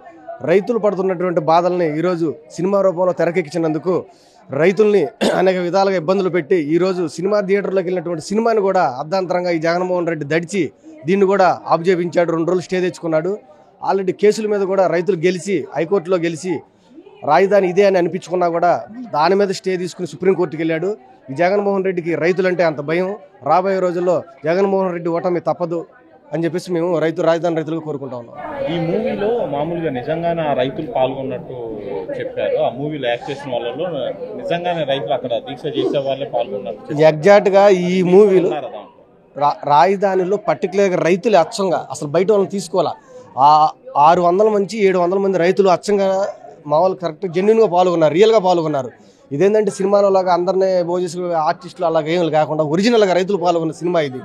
రైతులు పడుతున్నటువంటి బాధల్ని ఈరోజు సినిమా రూపంలో తెరకెక్కించినందుకు రైతుల్ని అనేక విధాలుగా ఇబ్బందులు పెట్టి ఈరోజు సినిమా థియేటర్లోకి వెళ్ళినటువంటి సినిమాని కూడా అర్ధాంతరంగా ఈ జగన్మోహన్ రెడ్డి దడిచి దీన్ని కూడా ఆబ్జెపించాడు. 2 రోజులు స్టే తెచ్చుకున్నాడు. ఆల్రెడీ కేసుల మీద కూడా రైతులు గెలిచి హైకోర్టులో గెలిచి రాజధాని ఇదే అని అనిపించుకున్నా కూడా దాని మీద స్టే తీసుకుని సుప్రీంకోర్టుకి వెళ్ళాడు. ఈ జగన్మోహన్ రెడ్డికి రైతులంటే అంత భయం. రాబోయే రోజుల్లో జగన్మోహన్ రెడ్డి ఓటమి తప్పదు అని చెప్పేసి మేము రాజధాని రైతులకు కోరుకుంటా ఉన్నాం. ఈ మూవీలో మామూలుగా నిజంగానే రైతులు పాల్గొన్నట్టు చెప్పారు. ఆ మూవీలో యాక్ట్ చేసిన వాళ్ళలో నిజంగానే రైతులు అక్కడ దీక్ష చేసే వాళ్ళే పాల్గొన్నారు. ఎగ్జాక్ట్గా ఈ మూవీలో రాజధానిలో పర్టికులర్గా రైతులు అచ్చంగా అసలు బయట వాళ్ళని తీసుకోవాలా. 600 నుంచి 700 మంది రైతులు అచ్చంగా మామూలు కరెక్ట్ జెన్యున్గా పాల్గొన్నారు, రియల్గా పాల్గొన్నారు. ఇదేంటంటే సినిమాలో లాగా అందరినీ భోజేసులు ఆర్టిస్టులు అలాగే ఏమి కాకుండా ఒరిజినల్గా రైతులు పాల్గొన్న సినిమా ఇది.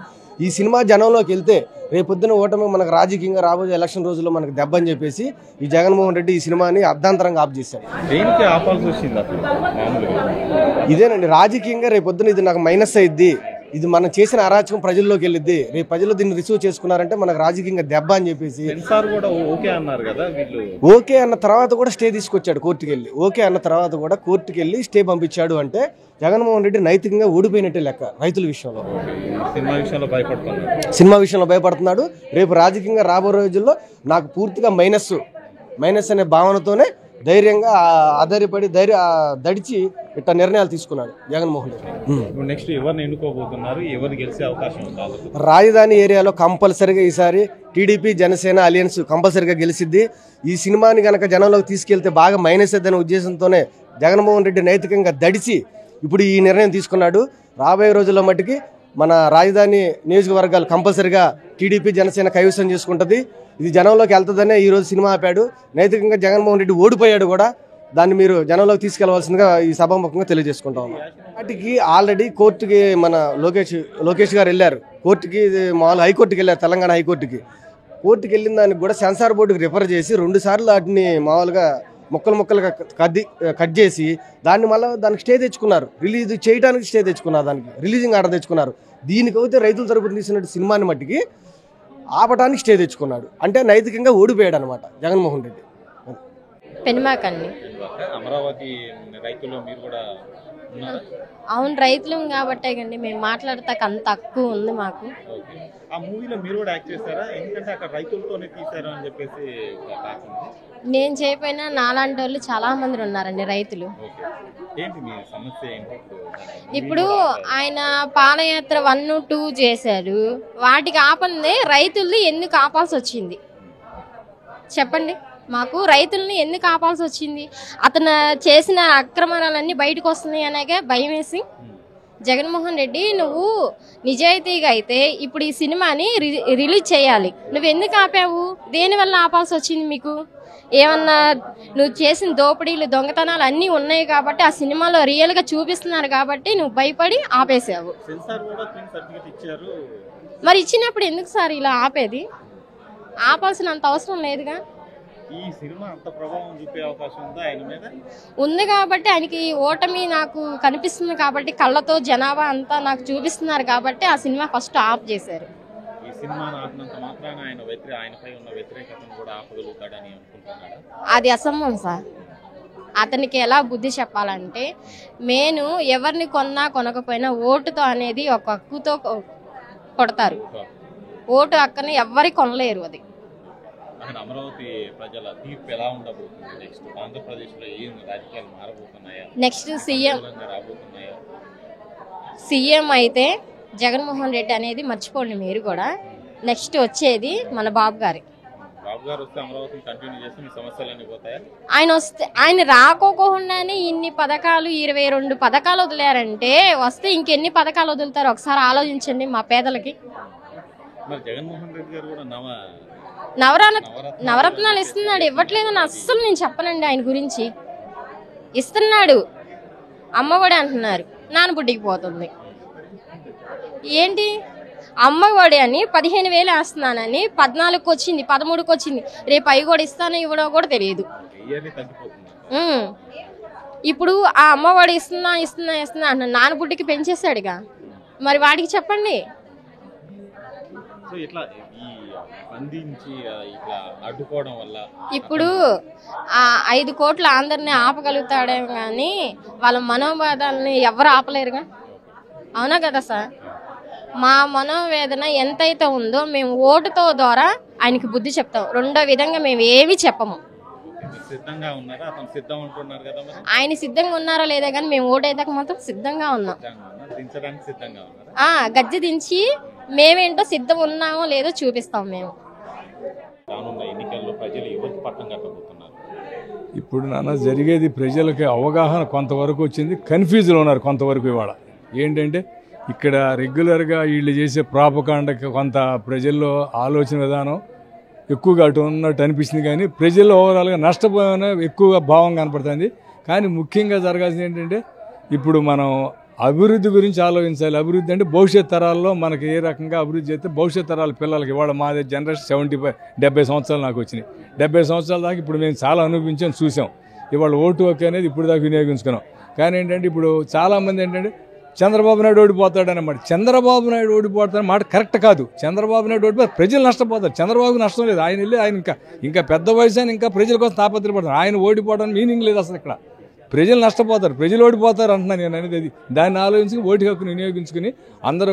ఈ సినిమా జనంలోకి వెళ్తే రేపొద్దున ఓటమి మనకు రాజకీయంగా రాబోయే ఎలక్షన్ రోజుల్లో మనకు దెబ్బ అని చెప్పేసి ఈ జగన్మోహన్ రెడ్డి ఈ సినిమాని అర్ధాంతరంగా ఆఫ్ చేశాడు. దేనికి ఆపాల్సి వచ్చింది అసలు? ఇదేనండి రాజకీయంగా రేపొద్దున ఇది నాకు మైనస్ అయ్యిద్ది, ఇది మనం చేసిన అరాచకం ప్రజల్లోకి వెళ్ళిద్ది, రేపు ప్రజలు దీన్ని రిసీవ్ చేసుకున్నారంటే మనకు రాజకీయంగా దెబ్బ అని చెప్పేసి సెన్సార్ కూడా ఓకే అన్నారు కదా వీళ్ళు. ఓకే అన్న తర్వాత కూడా స్టే తీసుకొచ్చాడు కోర్టుకి వెళ్ళి. ఓకే అన్న తర్వాత కూడా కోర్టుకి వెళ్ళి స్టే పంపించాడు అంటే జగన్మోహన్ రెడ్డి నైతికంగా ఓడిపోయినట్టే లెక్క. రైతుల విషయంలో సినిమా విషయంలో భయపడుతున్నారు, సినిమా విషయంలో భయపడుతున్నాడు. రేపు రాజకీయంగా రాబో రోజుల్లో నాకు పూర్తిగా మైనస్ అనే భావనతోనే ధైర్యంగా ఆధారపడి దడిచి ఇట్లా నిర్ణయాలు తీసుకున్నాడు జగన్మోహన్ రెడ్డి. నెక్స్ట్ ఎవరిని ఎన్నుకోబోతున్నారు, ఎవరు గెలిచే అవకాశం ఉంది? రాజధాని ఏరియాలో కంపల్సరిగా ఈసారి టీడీపీ జనసేన అలియన్స్ కంపల్సరిగా గెలిచిద్ది. ఈ సినిమాని కనుక జనంలోకి తీసుకెళ్తే బాగా మైనస్ అనే ఉద్దేశంతోనే జగన్మోహన్ రెడ్డి నైతికంగా దడిచి ఇప్పుడు ఈ నిర్ణయం తీసుకున్నాడు. రాబోయే రోజుల్లో మట్టుకి మన రాజధాని నియోజకవర్గాలు కంపల్సరిగా టీడీపీ జనసేన కైవసం చేసుకుంటుంది. ఇది జనంలోకి వెళ్తుందనే ఈరోజు సినిమా ఆపాడు. నైతికంగా జగన్మోహన్ రెడ్డి ఓడిపోయాడు కూడా. దాన్ని మీరు జనంలోకి తీసుకెళ్లవలసిందిగా ఈ సభాముఖంగా తెలియజేసుకుంటా ఉన్నాం. వాటికి ఆల్రెడీ కోర్టుకి మన లోకేష్ గారు వెళ్ళారు. కోర్టుకి మామూలు హైకోర్టుకి వెళ్ళారు, తెలంగాణ హైకోర్టుకి. కోర్టుకి వెళ్ళిన దానికి కూడా సెన్సార్ బోర్డుకి రిఫర్ చేసి 2 సార్లు వాటిని మామూలుగా ముక్కలుగా కట్ చేసి దానికి స్టే తెచ్చుకున్నారు. రిలీజ్ చేయడానికి స్టే తెచ్చుకున్నారు, దానికి రిలీజింగ్ ఆర్డర్ తెచ్చుకున్నారు. దీనికైతే రైతుల తరపున తీసినట్టు సినిమాని మట్టికి ఆపటానికి స్టే తెచ్చుకున్నాడు. అంటే నైతికంగా ఓడిపోయాడు అనమాట జగన్మోహన్ రెడ్డి. పెనుమాకండి. అమరావతి రైతుల్లో మీరు కూడా ఉన్నారా? అవును, రైతులం కాబట్టే కండి మేము మాట్లాడతాక అంత తక్కువ ఉంది మాకు. ఆ మూవీలో మీరు కూడా యాక్ట్ చేస్తారా? ఎందుకంటే అక్కడ రైతులతోనే తీశారు అని చెప్పేసి నేను చేయకపోయినా నాలాంటి వాళ్ళు చాలా మంది ఉన్నారండి రైతులు. ఏంటి మీ సమస్య ఏంటి? ఇప్పుడు ఆయన పాదయాత్ర 1, 2 చేశారు, వాటికి ఆపందే రైతుల్ని ఎందుకు ఆపాల్సి వచ్చింది చెప్పండి? మాకు రైతుల్ని ఎందుకు ఆపాల్సి వచ్చింది? అతను చేసిన అక్రమాలన్నీ బయటకు వస్తున్నాయి అనేగా భయం వేసి జగన్మోహన్ రెడ్డి నువ్వు నిజాయితీగా అయితే ఇప్పుడు ఈ సినిమాని రిలీజ్ చేయాలి, నువ్వు ఎందుకు ఆపావు? దేనివల్ల ఆపాల్సి వచ్చింది మీకు? ఏమన్నా నువ్వు చేసిన దోపిడీలు దొంగతనాలు అన్నీ ఉన్నాయి కాబట్టి ఆ సినిమాలో రియల్గా చూపిస్తున్నారు కాబట్టి నువ్వు భయపడి ఆపేసావు. మరి ఇచ్చినప్పుడు ఎందుకు సార్ ఇలా ఆపేది? ఆపాల్సినంత అవసరం లేదుగా. ఈ సినిమా అంత ప్రభావం చూపే అవకాశం ఉందా ఆయన మీద? ఉంది కాబట్టి ఆయనకి ఓటమి నాకు కనిపిస్తుంది కాబట్టి కళ్ళతో జనాభా అంతా నాకు చూపిస్తున్నారు కాబట్టి ఆ సినిమా ఫస్ట్ ఆఫ్ చేశారు. ఈ సినిమాను ఆపినంత మాత్రాన ఆయనపై ఉన్న వ్యతిరేకతను కూడా ఆపగలుగుతాడని అనుకుంటున్నారా? అది అసంభవం సార్. అతనికి ఎలా బుద్ధి చెప్పాలంటే నేను ఎవరిని కొనకపోయినా ఓటుతో అనేది ఒక హక్కుతో కొడతారు. ఓటు హక్కుని ఎవరికి కొనలేరు. అది అమరావతి ప్రజల తీర్పు ఎలా ఉండబోతుంది? నెక్స్ట్ ఆంధ్రప్రదేశ్ లో ఏం రాజకీయాలు మారబోతున్నాయా? నెక్స్ట్ సీఎం అయితే జగన్మోహన్ రెడ్డి అనేది మర్చిపోండి మీరు కూడా. నెక్స్ట్ వచ్చేది మన బాబు గారు వస్తే అమరావతిని కంటిన్యూ చేస్తే మీ సమస్యలన్నీ పోతాయా? ఆయన రాకోకుండానే ఇన్ని పథకాలు 22 పథకాలు వదిలేరంటే వస్తే ఇంకెన్ని పథకాలు వదులుతారు ఒకసారి ఆలోచించండి మా పేదలకి. మరి జగన్మోహన్ రెడ్డి గారు కూడా నవరత్నాలు ఇస్తున్నాడు, ఇవ్వట్లేదని అస్సలు నేను చెప్పనండి. ఆయన గురించి ఇస్తున్నాడు. అమ్మఒడి అంటున్నారు, నానబుడ్డికి పోతుంది. ఏంటి అమ్మఒడి అని 15,000 వేస్తున్నానని 14కి వచ్చింది, 13కి వచ్చింది. రేపు అవి కూడా ఇస్తానో ఇవ్వడో కూడా తెలియదు. ఇప్పుడు ఆ అమ్మఒడి ఇస్తున్నా అంటున్నాను, నానబుడ్డికి పెంచేశాడుగా. మరి వాడికి చెప్పండి. ఇప్పుడు 5 కోట్ల అందరినీ ఆపగలుగుతాడేమో కానీ వాళ్ళ మనోవేదనని ఎవరు ఆపలేరుగా. అవునా కదా సార్? మా మనోవేదన ఎంతైతే ఉందో మేము ఓటుతో ద్వారా ఆయనకి బుద్ధి చెప్తాం. రెండో విధంగా మేము ఏమి చెప్పము. ఆయన సిద్ధంగా ఉన్నారా లేదా కానీ మేము ఓటైతే మాత్రం సిద్ధంగా ఉన్నాం. గజ్జి దించి మేమేంటో సిద్ధం ఉన్నామో లేదో చూపిస్తాం మేము. ఇప్పుడు నాన్న జరిగేది ప్రజలకి అవగాహన కొంతవరకు వచ్చింది, కన్ఫ్యూజ్లో ఉన్నారు కొంతవరకు. ఇవాళ ఏంటంటే ఇక్కడ రెగ్యులర్గా వీళ్ళు చేసే ప్రాపకాండకి కొంత ప్రజల్లో ఆలోచన విధానం ఎక్కువగా అటు ఉన్నట్టు అనిపిస్తుంది. కానీ ప్రజల్లో ఓవరాల్గా నష్టపోయిన ఎక్కువగా భావం కనపడుతుంది. కానీ ముఖ్యంగా జరగాల్సింది ఏంటంటే ఇప్పుడు మనం అభివృద్ధి గురించి ఆలోచించాలి. అభివృద్ధి అంటే భవిష్యత్ తరాల్లో మనకి ఏ రకంగా అభివృద్ధి చేస్తే భవిష్యత్ తరాల పిల్లలకి. ఇవాళ మాదే జనరేషన్ 70 సంవత్సరాలు నాకు వచ్చినాయి. 70 సంవత్సరాల దాకా ఇప్పుడు మేము చాలా అనుభవించాం, చూసాం. ఇవాళ ఓటు హక్కు అనేది ఇప్పుడు దాకా వినియోగించుకున్నాం. కానీ ఏంటంటే ఇప్పుడు చాలామంది ఏంటంటే చంద్రబాబు నాయుడు ఓడిపోతాడన్నమాట. చంద్రబాబు నాయుడు ఓడిపోతాడని మాట కరెక్ట్ కాదు. చంద్రబాబు నాయుడు ఓడిపోతే ప్రజలు నష్టపోతారు. చంద్రబాబుకి నష్టం లేదు. ఆయన వెళ్ళి ఆయన ఇంకా పెద్ద వయసు అని ఇంకా ప్రజల కోసం తాపత్రపడతారు. ఆయన ఓడిపోవడానికి మీనింగ్ లేదు అసలు. ఇక్కడ ప్రజలు నష్టపోతారు, ప్రజలు ఓడిపోతారు అంటున్నాను నేను అనేది. అది దాన్ని ఆలోచించి ఓటు హక్కును వినియోగించుకుని అందరూ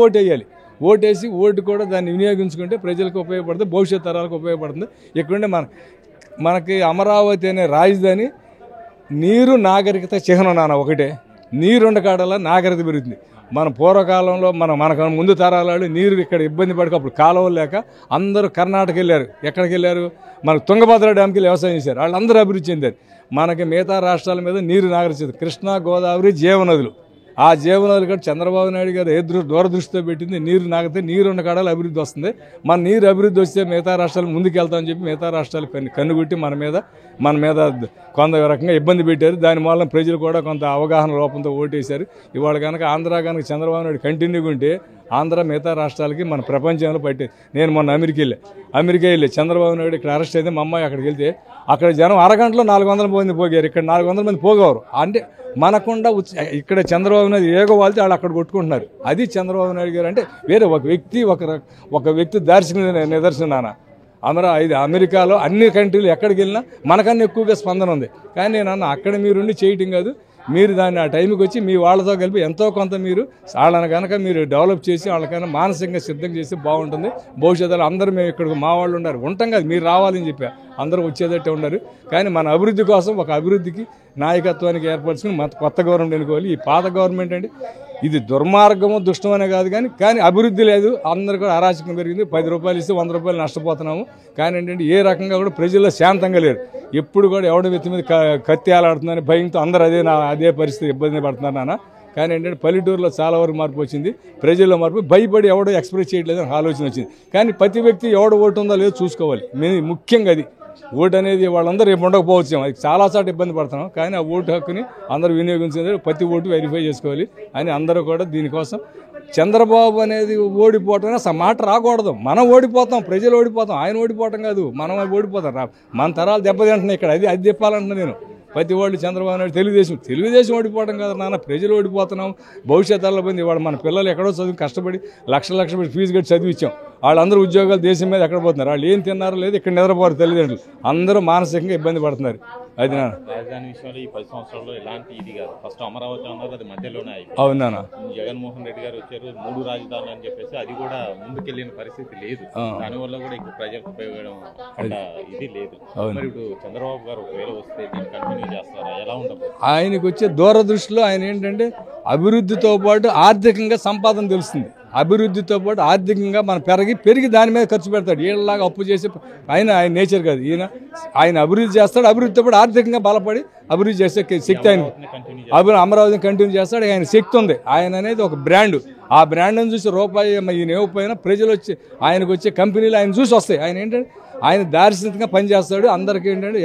ఓటు వేయాలి. ఓటేసి ఓటు కూడా దాన్ని వినియోగించుకుంటే ప్రజలకు ఉపయోగపడుతుంది, భవిష్యత్ తరాలకు ఉపయోగపడుతుంది. ఇక్కడుండే మనకి అమరావతి అనే రాజధాని నీరు నాగరికత చిహ్నం నాన్న. ఒకటే నీరుండ కాడలా నాగరికత పెరుగుతుంది. మన పూర్వకాలంలో మనకు ముందు తరాలు నీరు ఇక్కడ ఇబ్బంది పడక అప్పుడు కాలువలు లేక అందరూ కర్ణాటక వెళ్ళారు. ఎక్కడికి వెళ్ళారు? మనకు తుంగభద్ర డ్యామ్కి వ్యవసాయం చేశారు. వాళ్ళందరూ అభివృద్ధి చెందారు. మనకి మిగతా రాష్ట్రాల మీద నీరు నాగరికత కృష్ణా గోదావరి జీవనదులు. ఆ జీవనదులు కూడా చంద్రబాబు నాయుడు గారు దూరదృష్టితో పెట్టింది. నీరు నాగితే నీరున్న కాడాలి అభివృద్ధి వస్తుంది. మన నీరు అభివృద్ధి వస్తే మిగతా రాష్ట్రాలు ముందుకు వెళ్తామని చెప్పి మిగతా రాష్ట్రాలు కన్నుగుట్టి మన మీద కొంత రకంగా ఇబ్బంది పెట్టారు. దానివల్ల ప్రజలు కూడా కొంత అవగాహన లోపంతో ఓటేశారు. ఇవాళ కనుక ఆంధ్ర కనుక చంద్రబాబు నాయుడు కంటిన్యూగా ఉంటే ఆంధ్ర మిగతా రాష్ట్రాలకి మన ప్రపంచంలో పట్టేది. నేను మొన్న అమెరికా వెళ్ళి చంద్రబాబు నాయుడు ఇక్కడ అరెస్ట్ అయితే మా అమ్మాయి అక్కడికి వెళ్తే అక్కడ జనం అరగంటలో 400 మంది పోగారు. ఇక్కడ 400 మంది పోగవరు. అంటే మనకుండా ఇక్కడ చంద్రబాబు నాయుడు ఏగో వాళ్ళతో వాళ్ళు అక్కడ కొట్టుకుంటున్నారు. అది చంద్రబాబు నాయుడు గారు అంటే వేరే ఒక వ్యక్తి దార్శనిక నిదర్శనాన. అమెరికాలో అన్ని కంట్రీలు ఎక్కడికి వెళ్ళినా మనకన్నా ఎక్కువగా స్పందన ఉంది. కానీ నేను అన్న అక్కడ మీరుండి చేయటం కాదు, మీరు దాన్ని ఆ టైంకి వచ్చి మీ వాళ్ళతో కలిపి ఎంతో కొంత మీరు వాళ్ళని కనుక మీరు డెవలప్ చేసి వాళ్ళకైనా మానసికంగా సిద్ధం చేసి బాగుంటుంది. భవిష్యత్తులో అందరూ మేము ఇక్కడికి మా వాళ్ళు ఉన్నారు ఉంటాం కదా, మీరు రావాలని చెప్పా అందరూ వచ్చేదట్టే ఉన్నారు. కానీ మన అభివృద్ధి కోసం ఒక అభివృద్ధికి నాయకత్వానికి ఏర్పరచుకుని కొత్త గవర్నమెంట్ ఎన్నుకోవాలి. ఈ పాత గవర్నమెంట్ అంటే ఇది దుర్మార్గము దుష్టమనే కాదు, కానీ అభివృద్ధి లేదు. అందరూ కూడా అరాచకం పెరిగింది. 10 రూపాయలు ఇస్తే 100 రూపాయలు నష్టపోతున్నాము. కానీ ఏంటంటే ఏ రకంగా కూడా ప్రజల్లో శాంతంగా లేరు. ఎప్పుడు కూడా ఎవడ వ్యక్తి మీద కత్తి ఆలాడుతుందని భయంతో అందరూ అదే పరిస్థితి ఇబ్బంది పడుతున్నారు నాన్న. కానీ ఏంటంటే పల్లెటూరులో చాలా వరకు మార్పు వచ్చింది, ప్రజల్లో మార్పు. భయపడి ఎవడో ఎక్స్ప్రెస్ చేయట్లేదని ఆలోచన వచ్చింది. కానీ ప్రతి వ్యక్తి ఎవడ ఓటు ఉందో లేదో చూసుకోవాలి. ముఖ్యంగా అది ఓటు అనేది వాళ్ళందరూ రేపు ఉండకపోవచ్చు. అది చాలాసార్లు ఇబ్బంది పడుతున్నాం. కానీ ఆ ఓటు హక్కుని అందరూ వినియోగించేది, ప్రతి ఓటు వెరిఫై చేసుకోవాలి అని అందరూ కూడా దీనికోసం. చంద్రబాబు అనేది ఓడిపోవటం అసలు మాట రాకూడదు. మనం ఓడిపోతాం, ప్రజలు ఓడిపోతాం. ఆయన ఓడిపోవటం కాదు, మనం ఓడిపోతాం. మన తరాలు దెబ్బతింటున్నాయి ఇక్కడ. అది చెప్పాలంటున్నా నేను. ప్రతి వాళ్ళు చంద్రబాబు నాయుడు తెలుగుదేశం ఓడిపోవడం కదా నాన్న, ప్రజలు ఓడిపోతున్నాం. భవిష్యత్తులో పోయింది. ఇవాళ మన పిల్లలు ఎక్కడో చదువు కష్టపడి లక్షలు ఫీజు కట్టి చదివించాం. వాళ్ళందరూ ఉద్యోగాలు దేశం మీద ఎక్కడ పోతున్నారు, వాళ్ళు ఏం తిన్నారో లేదు, ఇక్కడ నిద్రపోరు తల్లిదండ్రులు. అందరూ మానసికంగా ఇబ్బంది పడుతున్నారు. అది నా రాజధాని విషయంలో ఈ 10 సంవత్సరాల్లో ఎలాంటి ఇది కాదు. ఫస్ట్ అమరావతి అన్నారు, అది మధ్యలోనే అయిపోయింది. అవునా? జగన్మోహన్ రెడ్డి గారు వచ్చారు, 3 రాజధానులు అని చెప్పేసి అది కూడా ముందుకెళ్ళిన పరిస్థితి లేదు. దానివల్ల కూడా ఇప్పుడు ప్రజలకు ఉపయోగం ఇది లేదు. మరి ఇప్పుడు చంద్రబాబు గారు ఒకవేళ వస్తే దీన్ని కంటిన్యూ చేస్తారా? ఎలా ఉండదు? ఆయనకు వచ్చే దూరదృష్టిలో ఆయన ఏంటంటే అభివృద్ధితో పాటు ఆర్థికంగా సంపాదన తెలుస్తుంది. అభివృద్ధితో పాటు ఆర్థికంగా మనం పెరిగి దాని మీద ఖర్చు పెడతాడు. వీళ్ళలాగా అప్పు చేసి ఆయన నేచర్ కాదు. ఆయన అభివృద్ధి చేస్తాడు, అభివృద్ధితో పాటు ఆర్థికంగా బలపడి అభివృద్ధి చేసే శక్తి ఆయన. అమరావతిని కంటిన్యూ చేస్తాడు. ఆయన శక్తి ఉంది. ఆయన అనేది ఒక బ్రాండ్. ఆ బ్రాండ్ని చూసి రూపాయి ఈయన ఇవ్వకపోయినా ప్రజలు వచ్చి ఆయనకు వచ్చే కంపెనీలు ఆయన చూసి వస్తాయి. ఆయన ఏంటంటే ఆయన దార్శనికంగా పనిచేస్తాడు. అందరికీ ఏంటంటే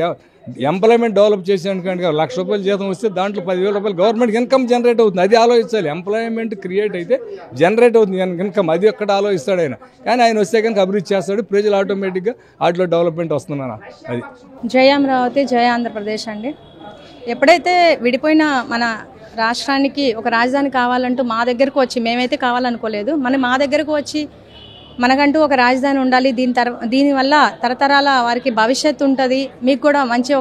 ఎంప్లాయ్మెంట్ డెవలప్ చేసేందుకంటే 1,00,000 రూపాయలు జీతం వస్తే దాంట్లో 10,000 రూపాయలు గవర్నమెంట్ ఇన్కమ్ జనరేట్ అవుతుంది. అది ఆలోచించాలి. ఎంప్లాయ్మెంట్ క్రియేట్ అయితే జనరేట్ అవుతుంది ఇన్కమ్. అది ఒక్కటి ఆలోచిస్తాడు ఆయన. కానీ ఆయన వస్తే కనుక అభివృద్ధి చేస్తాడు, ప్రజలు ఆటోమేటిక్గా వాటిలో డెవలప్మెంట్ వస్తున్నాను. అది జై అమరావతి, జై ఆంధ్రప్రదేశ్ అండి. ఎప్పుడైతే విడిపోయిన మన రాష్ట్రానికి ఒక రాజధాని కావాలంటూ మా దగ్గరకు వచ్చి, మేమైతే కావాలనుకోలేదు, మా దగ్గరకు వచ్చి మనకంటూ ఒక రాజధాని ఉండాలి, దీనివల్ల తరతరాల వారికి భవిష్యత్తు ఉంటుంది, మీకు కూడా మంచి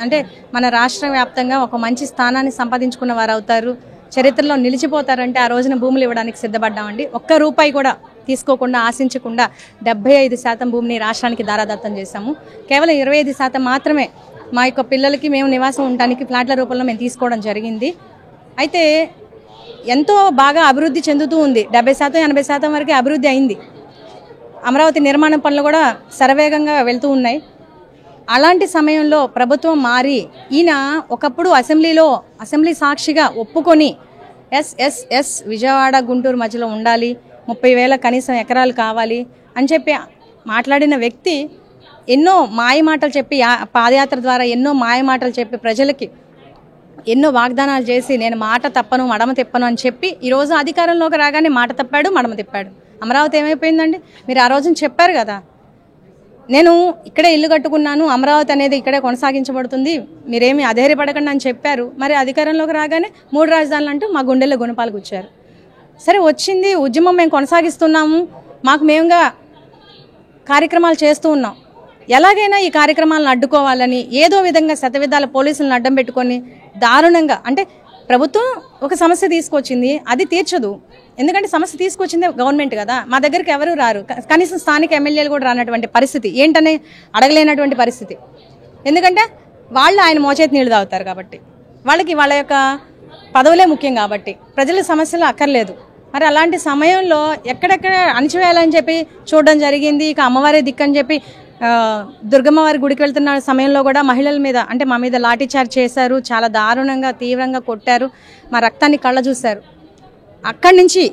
అంటే మన రాష్ట్ర వ్యాప్తంగా ఒక మంచి స్థానాన్ని సంపాదించుకున్న వారు అవుతారు, చరిత్రలో నిలిచిపోతారంటే ఆ రోజున భూములు ఇవ్వడానికి సిద్ధపడ్డామండి. ఒక్క రూపాయి కూడా తీసుకోకుండా, ఆశించకుండా 75% భూమిని రాష్ట్రానికి దారాదత్తం చేశాము. కేవలం 25% మాత్రమే మా యొక్క పిల్లలకి మేము నివాసం ఉండడానికి ఫ్లాట్ల రూపంలో మేము తీసుకోవడం జరిగింది. అయితే ఎంతో బాగా అభివృద్ధి చెందుతూ ఉంది. 70% 80% వరకే అభివృద్ధి అయింది. అమరావతి నిర్మాణ పనులు కూడా శరవేగంగా వెళ్తూ ఉన్నాయి. అలాంటి సమయంలో ప్రభుత్వం మారి ఈయన ఒకప్పుడు అసెంబ్లీ సాక్షిగా ఒప్పుకొని ఎస్ విజయవాడ గుంటూరు మధ్యలో ఉండాలి, 30,000 కనీసం ఎకరాలు కావాలి అని చెప్పి మాట్లాడిన వ్యక్తి ఎన్నో మాయమాటలు చెప్పి, పాదయాత్ర ద్వారా ఎన్నో మాయమాటలు చెప్పి ప్రజలకి ఎన్నో వాగ్దానాలు చేసి నేను మాట తప్పను మడమ తిప్పను అని చెప్పి ఈరోజు అధికారంలోకి రాగానే మాట తప్పాడు, మడమ తిప్పాడు. అమరావతి ఏమైపోయిందండి? మీరు ఆ రోజున చెప్పారు కదా, నేను ఇక్కడే ఇల్లు కట్టుకున్నాను, అమరావతి అనేది ఇక్కడే కొనసాగించబడుతుంది, మీరేమి అధైర్యపడకండి అని చెప్పారు. మరి అధికారంలోకి రాగానే 3 రాజధానులు అంటూ మా గుండెల్లో గుణపాలు గుచ్చారు. సరే వచ్చింది, ఉద్యమం మేము కొనసాగిస్తున్నాము, మాకు మేముగా కార్యక్రమాలు చేస్తూ ఉన్నాం. ఎలాగైనా ఈ కార్యక్రమాలను అడ్డుకోవాలని ఏదో విధంగా శతవిధాల పోలీసులను అడ్డం పెట్టుకొని దారుణంగా, అంటే ప్రభుత్వం ఒక సమస్య తీసుకొచ్చింది, అది తీర్చదు. ఎందుకంటే సమస్య తీసుకొచ్చిందే గవర్నమెంట్ కదా, మా దగ్గరికి ఎవరు రారు, కనీసం స్థానిక ఎమ్మెల్యేలు కూడా రానటువంటి పరిస్థితి, ఏంటనే అడగలేనటువంటి పరిస్థితి. ఎందుకంటే వాళ్ళు ఆయన మోచేతి నీళ్లు తాగుతారు కాబట్టి, వాళ్ళకి వాళ్ళ యొక్క పదవులే ముఖ్యం కాబట్టి ప్రజల సమస్యలు అక్కర్లేదు. మరి అలాంటి సమయంలో ఎక్కడెక్కడ అణచివేయాలని చెప్పి చూడడం జరిగింది. ఇక అమ్మవారి దిక్కని చెప్పి దుర్గమ్మ వారి గుడికి వెళ్తున్న సమయంలో కూడా మహిళల మీద, అంటే మా మీద లాఠీచార్జ్ చేశారు, చాలా దారుణంగా తీవ్రంగా కొట్టారు, మా రక్తాన్ని కళ్ళ చూశారు. అక్కడి నుంచి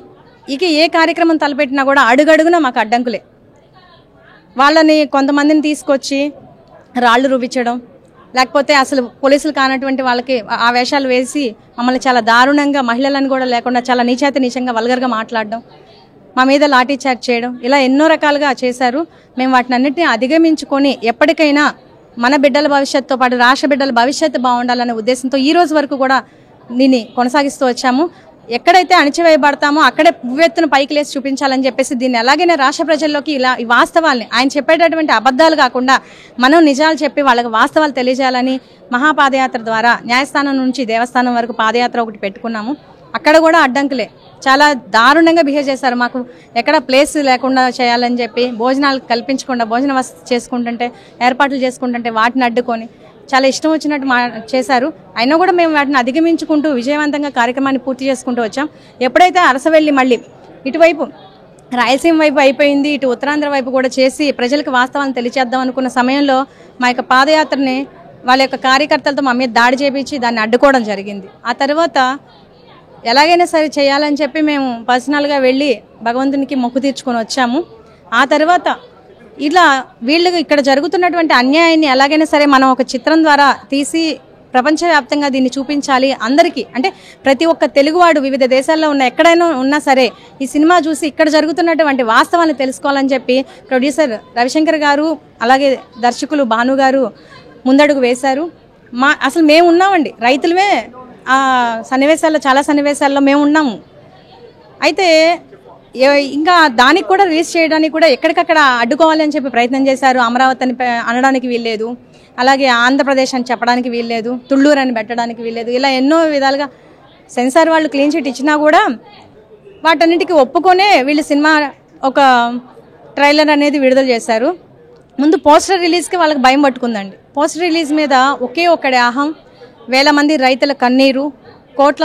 ఇక ఏ కార్యక్రమం తలపెట్టినా కూడా అడుగడుగునా మాకు అడ్డంకులే. వాళ్ళని కొంతమందిని తీసుకొచ్చి రాళ్ళు రువ్వించడం, లేకపోతే అసలు పోలీసులు కానటువంటి వాళ్ళకి ఆ వేషాలు వేసి మమ్మల్ని చాలా దారుణంగా, మహిళలను కూడా లేకుండా చాలా నీచాతి నీచంగా వల్గర్గా మాట్లాడడం, మా మీద లాఠీ చార్జ్ చేయడం, ఇలా ఎన్నో రకాలుగా చేశారు. మేము వాటిని అన్నింటినీ అధిగమించుకొని ఎప్పటికైనా మన బిడ్డల భవిష్యత్తుతో పాటు రాష్ట్ర బిడ్డల భవిష్యత్తు బాగుండాలనే ఉద్దేశంతో ఈ రోజు వరకు కూడా దీన్ని కొనసాగిస్తూ వచ్చాము. ఎక్కడైతే అణచివేయబడతామో అక్కడే ఉవ్వెత్తున పైకి లేసి చూపించాలని చెప్పేసి దీన్ని ఎలాగైనా రాష్ట్ర ప్రజల్లోకి ఇలా ఈ వాస్తవాల్ని, ఆయన చెప్పేటటువంటి అబద్ధాలు కాకుండా మనం నిజాలు చెప్పి వాళ్ళకి వాస్తవాలు తెలియజేయాలని మహాపాదయాత్ర ద్వారా న్యాయస్థానం నుంచి దేవస్థానం వరకు పాదయాత్ర ఒకటి పెట్టుకున్నాము. అక్కడ కూడా అడ్డంకులే, చాలా దారుణంగా బిహేవ్ చేశారు. మాకు ఎక్కడ ప్లేస్ లేకుండా చేయాలని చెప్పి భోజనాలు కల్పించకుండా, భోజన వసతి చేసుకుంటుంటే, ఏర్పాట్లు చేసుకుంటుంటే వాటిని అడ్డుకొని చాలా ఇష్టం వచ్చినట్టు చేశారు. అయినా కూడా మేము వాటిని అధిగమించుకుంటూ విజయవంతంగా కార్యక్రమాన్ని పూర్తి చేసుకుంటూ వచ్చాం. ఎప్పుడైతే అరసవెల్లి మళ్ళీ ఇటువైపు రాయలసీమ వైపు అయిపోయింది, ఇటు ఉత్తరాంధ్ర వైపు కూడా చేసి ప్రజలకు వాస్తవాలను తెలియచేద్దాం అనుకున్న సమయంలో మా యొక్క పాదయాత్రని వాళ్ళ యొక్క కార్యకర్తలతో మా మీద దాడి చేపించి దాన్ని అడ్డుకోవడం జరిగింది. ఆ తర్వాత ఎలాగైనా సరే చేయాలని చెప్పి మేము పర్సనల్గా వెళ్ళి భగవంతునికి మొక్కు తీర్చుకొని వచ్చాము. ఆ తర్వాత ఇలా వీళ్ళు ఇక్కడ జరుగుతున్నటువంటి అన్యాయాన్ని ఎలాగైనా సరే మనం ఒక చిత్రం ద్వారా తీసి ప్రపంచవ్యాప్తంగా దీన్ని చూపించాలి అందరికీ. అంటే ప్రతి ఒక్క తెలుగువాడు వివిధ దేశాల్లో ఉన్న ఎక్కడైనా ఉన్నా సరే ఈ సినిమా చూసి ఇక్కడ జరుగుతున్నటువంటి వాస్తవాన్ని తెలుసుకోవాలని చెప్పి ప్రొడ్యూసర్ రవిశంకర్ గారు, అలాగే దర్శకులు భాను గారు ముందడుగు వేశారు. అసలు మేము ఉన్నామండి, రైతులమే ఆ సన్నివేశాల్లో, చాలా సన్నివేశాల్లో మేము ఉన్నాము. అయితే ఇంకా దానికి కూడా రిలీజ్ చేయడానికి కూడా ఎక్కడికక్కడ అడ్డుకోవాలి అని చెప్పి ప్రయత్నం చేశారు. అమరావతి అని అనడానికి వీల్లేదు, అలాగే ఆంధ్రప్రదేశ్ అని చెప్పడానికి వీల్లేదు, తుళ్ళూరు అని పెట్టడానికి వీల్లేదు, ఇలా ఎన్నో విధాలుగా సెన్సార్ వాళ్ళు క్లీన్ చిట్ ఇచ్చినా కూడా వాటన్నిటికీ ఒప్పుకొనే వీళ్ళు సినిమా ఒక ట్రైలర్ అనేది విడుదల చేశారు. ముందు పోస్టర్ రిలీజ్కి వాళ్ళకి భయం పట్టుకుందండి. పోస్టర్ రిలీజ్ మీద ఒకే ఒక్కడే అహం, వేల మంది రైతుల కన్నీరు, కోట్ల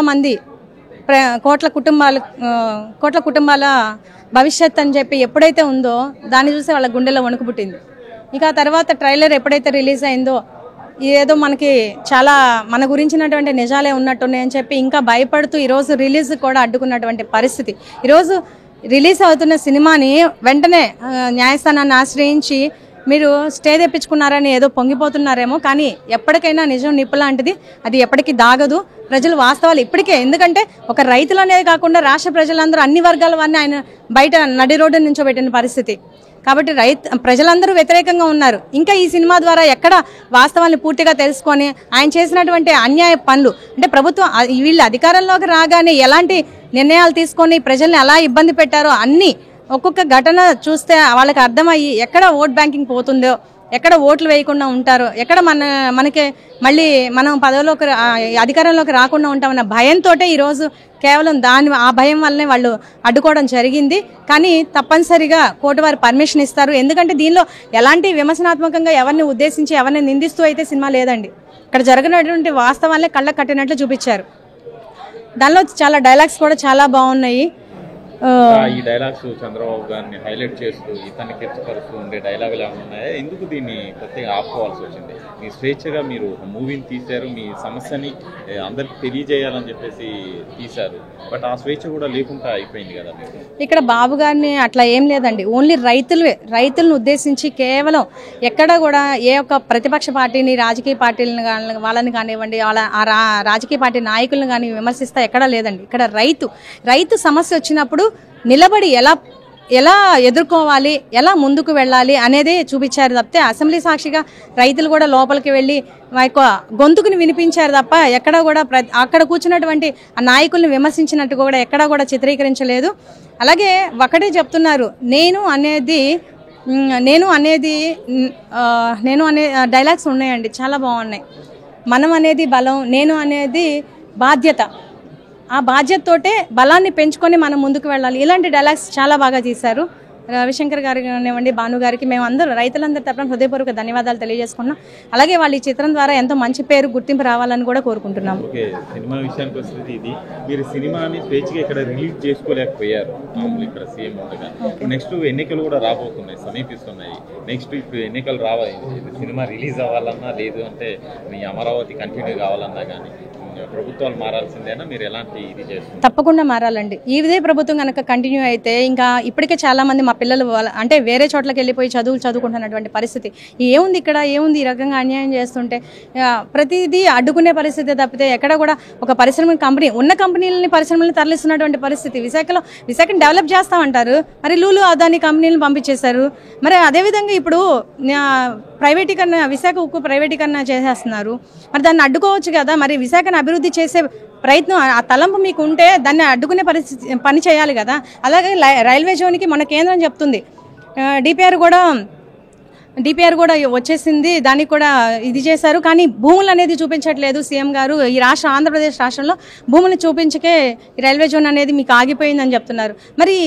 కుటుంబాల భవిష్యత్ అని చెప్పి ఎప్పుడైతే ఉందో దాన్ని చూసి వాళ్ళ గుండెలో వణుకు పుట్టింది. ఇక ఆ తర్వాత ట్రైలర్ ఎప్పుడైతే రిలీజ్ అయిందో ఏదో మనకి చాలా మన గురించినటువంటి నిజాలే ఉన్నట్టున్నాయని చెప్పి ఇంకా భయపడుతూ ఈరోజు రిలీజ్ కూడా అడ్డుకున్నటువంటి పరిస్థితి. ఈరోజు రిలీజ్ అవుతున్న సినిమాని వెంటనే న్యాయస్థానాన్ని ఆశ్రయించి మీరు స్టే తెప్పించుకున్నారని ఏదో పొంగిపోతున్నారేమో, కానీ ఎప్పటికైనా నిజం నిప్పు లాంటిది, అది ఎప్పటికీ దాగదు. ప్రజలు వాస్తవాలు ఇప్పటికే, ఎందుకంటే ఒక రైతులు అనేది కాకుండా రాష్ట్ర ప్రజలందరూ అన్ని వర్గాల వారిని ఆయన బయట నడి రోడ్డు నుంచోబెట్టిన పరిస్థితి. కాబట్టి ప్రజలందరూ వ్యతిరేకంగా ఉన్నారు. ఇంకా ఈ సినిమా ద్వారా ఎక్కడ వాస్తవాన్ని పూర్తిగా తెలుసుకొని ఆయన చేసినటువంటి అన్యాయ పనులు, అంటే ప్రభుత్వం వీళ్ళు అధికారంలోకి రాగానే ఎలాంటి నిర్ణయాలు తీసుకొని ప్రజల్ని ఎలా ఇబ్బంది పెట్టారో అన్నీ ఒక్కొక్క ఘటన చూస్తే వాళ్ళకి అర్థమయ్యి ఎక్కడ ఓట్ బ్యాంకింగ్ పోతుందో, ఎక్కడ ఓట్లు వేయకుండా ఉంటారో, ఎక్కడ మనకి మళ్ళీ మనం పదవిలోకి అధికారంలోకి రాకుండా ఉంటామన్న భయంతో ఈరోజు కేవలం ఆ భయం వల్లనే వాళ్ళు అడ్డుకోవడం జరిగింది. కానీ తప్పనిసరిగా కోర్టు వారు పర్మిషన్ ఇస్తారు. ఎందుకంటే దీనిలో ఎలాంటి విమర్శనాత్మకంగా ఎవరిని ఉద్దేశించి ఎవరిని నిందిస్తూ అయితే సినిమా లేదండి. ఇక్కడ జరిగినటువంటి వాస్తవాలే కళ్ళకు కట్టినట్లు చూపించారు. దానిలో చాలా డైలాగ్స్ కూడా చాలా బాగున్నాయి. ఈ డైలాగ్స్ చంద్రబాబు గారిని హైలైట్ చేస్తూ ఇతన్ని కిర్చపరుస్తూ ఉండే డైలాగులు ఏమైనా ఉన్నాయా? ఎందుకు దీన్ని ప్రత్యేకంగా ఆపుకోవాల్సి వచ్చింది? మీ స్వేచ్ఛగా మీరు ఒక మూవీని తీశారు, మీ సమస్యని అందరికి తెలియజేయాలని చెప్పేసి తీశారు, బట్ ఆ స్వేచ్ఛ కూడా లేకుండా అయిపోయింది కదా మీరు. ఇక్కడ బాబు గారిని అట్లా ఏం లేదండి, ఓన్లీ రైతులను ఉద్దేశించి కేవలం ఎక్కడ కూడా ఏ ఒక్క ప్రతిపక్ష పార్టీని, రాజకీయ పార్టీలను వాళ్ళని కానివ్వండి, ఆ రాజకీయ పార్టీ నాయకులను కానీ విమర్శిస్తా ఎక్కడా లేదండి. ఇక్కడ రైతు సమస్య వచ్చినప్పుడు నిలబడి ఎలా ఎదుర్కోవాలి, ఎలా ముందుకు వెళ్ళాలి అనేది చూపించారు తప్పితే అసెంబ్లీ సాక్షిగా రైతులు కూడా లోపలికి వెళ్ళి గొంతుకుని వినిపించారు తప్ప ఎక్కడ కూడా అక్కడ కూర్చున్నటువంటి ఆ నాయకుల్ని విమర్శించినట్టు కూడా ఎక్కడా కూడా చిత్రీకరించలేదు. అలాగే ఒకటే చెప్తున్నారు, నేను అనే డైలాగ్స్ ఉన్నాయండి, చాలా బాగున్నాయి. మనం అనేది బలం, నేను అనేది బాధ్యత. ఆ బాధ్యతతోటే బలాన్ని పెంచుకొని మనం ముందుకు వెళ్ళాలి. ఇలాంటి డైలాగ్స్ చాలా బాగా తీశారు. రవిశంకర్ గారికి కానివ్వండి, భాను గారికి మేము అందరూ రైతులందరి తరపున హృదయపూర్వక ధన్యవాదాలు తెలియజేసుకున్నాం. అలాగే వాళ్ళు ఈ చిత్రం ద్వారా ఎంతో మంచి పేరు, గుర్తింపు రావాలని కూడా కోరుకుంటున్నాం. ఓకే, సినిమా విషయానికి వస్తుంది. ఇది మీరు సినిమాని స్వేచ్ఛగా ఇక్కడ రిలీజ్ చేసుకోలేకపోయారు మామూలు ఇక్కడ సీఎం ఉండగా. నెక్స్ట్ ఎన్నికలు కూడా రాబోతున్నాయి, సమీపిస్తున్నాయి. నెక్స్ట్ ఇప్పుడు ఎన్నికలు రావాలి, సినిమా రిలీజ్ అవ్వాలన్నా లేదు అంటే మీ అమరావతి కంటిన్యూ కావాలన్నా కానీ ప్రభుత్వాలు మారాల్సిందేనా? మీరు ఎలాంటి ఇది చేస్తారు? తప్పకుండా మారాలండి. ఇదే ప్రభుత్వం కనుక కంటిన్యూ అయితే ఇంకా ఇప్పటికే చాలా మంది మా పిల్లలు అంటే వేరే చోట్లకి వెళ్ళిపోయి చదువుకుంటున్నటువంటి పరిస్థితి. ఏముంది ఇక్కడ, ఏముంది ఈ రకంగా అన్యాయం చేస్తుంటే ప్రతిదీ అడ్డుకునే పరిస్థితి తప్పితే ఎక్కడ కూడా ఒక ఉన్న కంపెనీలని పరిశ్రమలను తరలిస్తున్నటువంటి పరిస్థితి. విశాఖని డెవలప్ చేస్తామంటారు, మరి లూలు అదాని కంపెనీలను పంపించేశారు. మరి అదేవిధంగా ఇప్పుడు విశాఖ ఉక్కు ప్రైవేటీకరణ చేసేస్తున్నారు. మరి దాన్ని అడ్డుకోవచ్చు కదా. మరి విశాఖను అభివృద్ధి చేసే ప్రయత్నం, ఆ తలంపు మీకు ఉంటే దాన్ని అడ్డుకునే పని చేయాలి కదా. అలాగే రైల్వే జోన్కి మన కేంద్రం చెప్తుంది, డిపిఆర్ కూడా వచ్చేసింది, దానికి కూడా ఇది చేశారు. కానీ భూములు అనేది చూపించట్లేదు సీఎం గారు. ఈ ఆంధ్రప్రదేశ్ రాష్ట్రంలో భూములు చూపించకే రైల్వే జోన్ అనేది మీకు ఆగిపోయిందని చెప్తున్నారు. మరి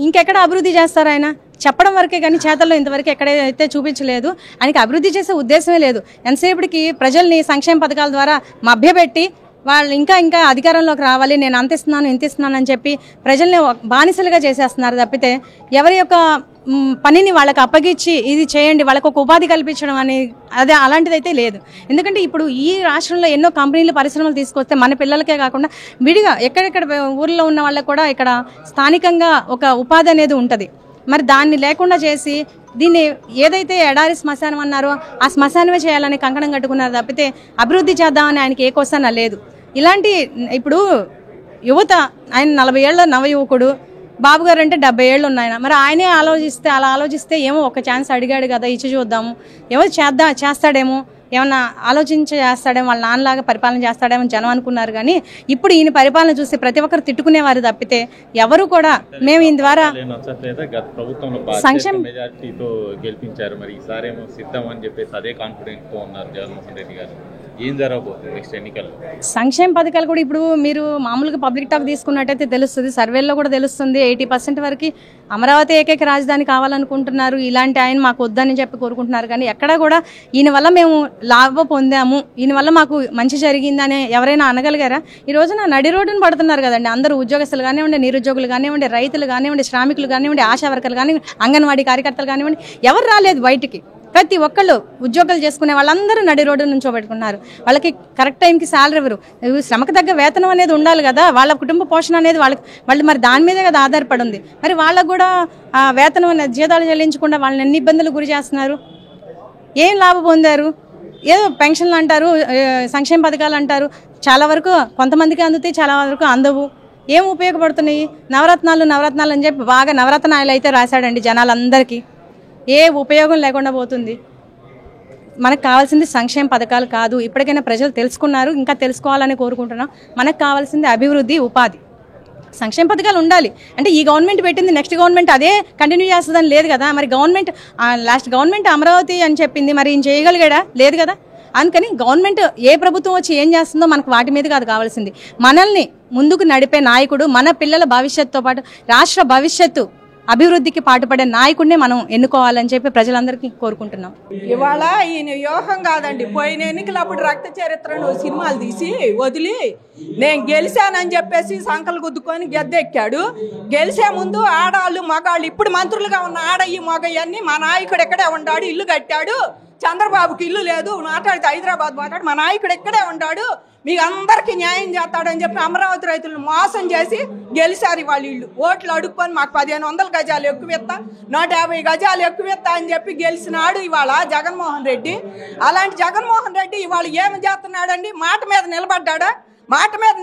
ఇంకెక్కడ అభివృద్ధి చేస్తారు ఆయన? చెప్పడం వరకే కానీ చేతల్లో ఇంతవరకు ఎక్కడైతే చూపించలేదు. ఆయనకి అభివృద్ధి చేసే ఉద్దేశమే లేదు. ఎంతసేపటికి ప్రజల్ని సంక్షేమ పథకాల ద్వారా మభ్యపెట్టి వాళ్ళు ఇంకా అధికారంలోకి రావాలి, నేను అంత ఇస్తున్నాను ఇంత ఇస్తున్నాను అని చెప్పి ప్రజల్ని బానిసలుగా చేసేస్తున్నారు తప్పితే ఎవరి యొక్క పనిని వాళ్ళకి అప్పగించి ఇది చేయండి, వాళ్ళకు ఒక ఉపాధి కల్పించడం అనేది అలాంటిదైతే లేదు. ఎందుకంటే ఇప్పుడు ఈ రాష్ట్రంలో ఎన్నో కంపెనీలు, పరిశ్రమలు తీసుకొస్తే మన పిల్లలకే కాకుండా విడిగా ఎక్కడెక్కడ ఊర్లో ఉన్న వాళ్ళకు కూడా ఇక్కడ స్థానికంగా ఒక ఉపాధి అనేది ఉంటుంది. మరి దాన్ని లేకుండా చేసి దీన్ని ఏదైతే ఎడారి శ్మశానం అన్నారో ఆ శ్మశానమే చేయాలని కంకణం కట్టుకున్నారు తప్పితే అభివృద్ధి చేద్దామని ఆయనకి ఏ క్వశ్చన్ లేదు. ఇలాంటి ఇప్పుడు యువత, ఆయన 40 ఏళ్ళ నవ యువకుడు, బాబు గారు అంటే 70 ఏళ్ళు ఉన్నాయన. మరి ఆయనే అలా ఆలోచిస్తే ఏమో ఒక ఛాన్స్ అడిగాడు కదా, ఇచ్చి చూద్దాము, ఏమో చేస్తాడేమో, ఏమన్నా చేస్తాడేమో, వాళ్ళ నాన్నలాగా పరిపాలన చేస్తాడేమో జనం అనుకున్నారు. కానీ ఇప్పుడు ఈయన పరిపాలన చూసి ప్రతి ఒక్కరు తిట్టుకునేవారు తప్పితే ఎవరు కూడా మేము ఈయన ద్వారా సంక్షేమ మెజారిటీతో గెలిపించారు. మరి ఈసారి ఏమో సిద్ధం అని చెప్పేసి అదే కాన్ఫిడెంట్ తో ఉన్నారు జగన్మోహన్ రెడ్డి గారు. ఏం జరగబోతుంది నెక్స్ట్ ఎన్నికల్లో? సంక్షేమ పథకాలు కూడా ఇప్పుడు మీరు మామూలుగా పబ్లిక్ టాక్ తీసుకున్నట్టయితే తెలుస్తుంది, సర్వేల్లో కూడా తెలుస్తుంది. 80% వరకు అమరావతి ఏకైక రాజధాని కావాలనుకుంటున్నారు. ఇలాంటి ఆయన మాకు వద్దని చెప్పి కోరుకుంటున్నారు. కానీ ఎక్కడా కూడా ఈయన వల్ల మేము లాభం పొందాము, ఈయన వల్ల మాకు మంచి జరిగిందని ఎవరైనా అనగలిగారా? ఈ రోజున నడి రోడ్డును పడుతున్నారు కదండి అందరూ, ఉద్యోగస్తులు కానివ్వండి, నిరుద్యోగులు కానివ్వండి, రైతులు కానివ్వండి, శ్రామికులు కానివ్వండి, ఆశా వర్కర్లు కానివ్వండి, అంగన్వాడీ కార్యకర్తలు కానివ్వండి, ఎవరు రాలేదు బయటికి. ప్రతి ఒక్కళ్ళు ఉద్యోగాలు చేసుకునే వాళ్ళందరూ నడి రోడ్డు నుంచోబెట్టుకున్నారు. వాళ్ళకి కరెక్ట్ టైంకి శాలరీ ఇవ్వరు. శ్రమకు తగ్గ వేతనం అనేది ఉండాలి కదా, వాళ్ళ కుటుంబ పోషణ అనేది వాళ్ళు మరి దాని మీదే కదా ఆధారపడి ఉంది. మరి వాళ్ళకు కూడా వేతనం జీతాలు చెల్లించకుండా వాళ్ళని ఎన్ని ఇబ్బందులు గురి చేస్తున్నారు. ఏం లాభం పొందారు? ఏదో పెన్షన్లు అంటారు, సంక్షేమ పథకాలు అంటారు, చాలా వరకు కొంతమందికి అందుతాయి, చాలా వరకు అందవు. ఏం ఉపయోగపడుతున్నాయి? నవరత్నాలు అని చెప్పి బాగా నవరత్నాలు అయితే రాశాడండి జనాలందరికీ. ఏ ఉపయోగం లేకుండా పోతుంది. మనకు కావాల్సింది సంక్షేమ పథకాలు కాదు. ఇప్పటికైనా ప్రజలు తెలుసుకున్నారు, ఇంకా తెలుసుకోవాలని కోరుకుంటున్నాం. మనకు కావాల్సింది అభివృద్ధి, ఉపాధి. సంక్షేమ పథకాలు ఉండాలి అంటే ఈ గవర్నమెంట్ పెట్టింది నెక్స్ట్ గవర్నమెంట్ అదే కంటిన్యూ చేస్తుందని లేదు కదా. మరి లాస్ట్ గవర్నమెంట్ అమరావతి అని చెప్పింది, మరి ఈయన చేయగలిగాడా? లేదు కదా. అందుకని గవర్నమెంట్ ఏ ప్రభుత్వం వచ్చి ఏం చేస్తుందో మనకు వాటి మీద కాదు కావాల్సింది, మనల్ని ముందుకు నడిపే నాయకుడు, మన పిల్లల భవిష్యత్తుతో పాటు రాష్ట్ర భవిష్యత్తు అభివృద్ధికి పాటుపడే నాయకుడినే మనం ఎన్నుకోవాలని చెప్పి ప్రజలందరికీ కోరుకుంటున్నాం. ఇవాళ ఈయన వ్యూహం కాదండి, పోయిన ఎన్నికలప్పుడు రక్త చరిత్రను సినిమాలు తీసి వదిలి నేను గెలిచానని చెప్పేసి సంకలు గుద్దుకొని గెద్దెక్కాడు. గెలిచే ముందు ఆడాళ్ళు మగాళ్ళు, ఇప్పుడు మంత్రులుగా ఉన్న ఆడయ్యి మగయ్యన్ని మా నాయకుడు ఎక్కడే ఉన్నాడు, ఇల్లు కట్టాడు. చంద్రబాబుకి ఇల్లు లేదు, మాట్లాడితే హైదరాబాద్ మాట్లాడు, మా నాయకుడు ఎక్కడే ఉన్నాడు, మీకు అందరికీ న్యాయం చేస్తాడని చెప్పి అమరావతి రైతులను మోసం చేసి గెలిచారు. వాళ్ళ ఇల్లు ఓట్లు అడుక్కొని మాకు 1500 గజాలు ఎక్కువిస్తా, 150 గజాలు ఎక్కువిస్తా అని చెప్పి గెలిచినాడు ఇవాళ జగన్మోహన్ రెడ్డి. అలాంటి జగన్మోహన్ రెడ్డి ఇవాళ ఏమి చేస్తున్నాడండి? మాట మీద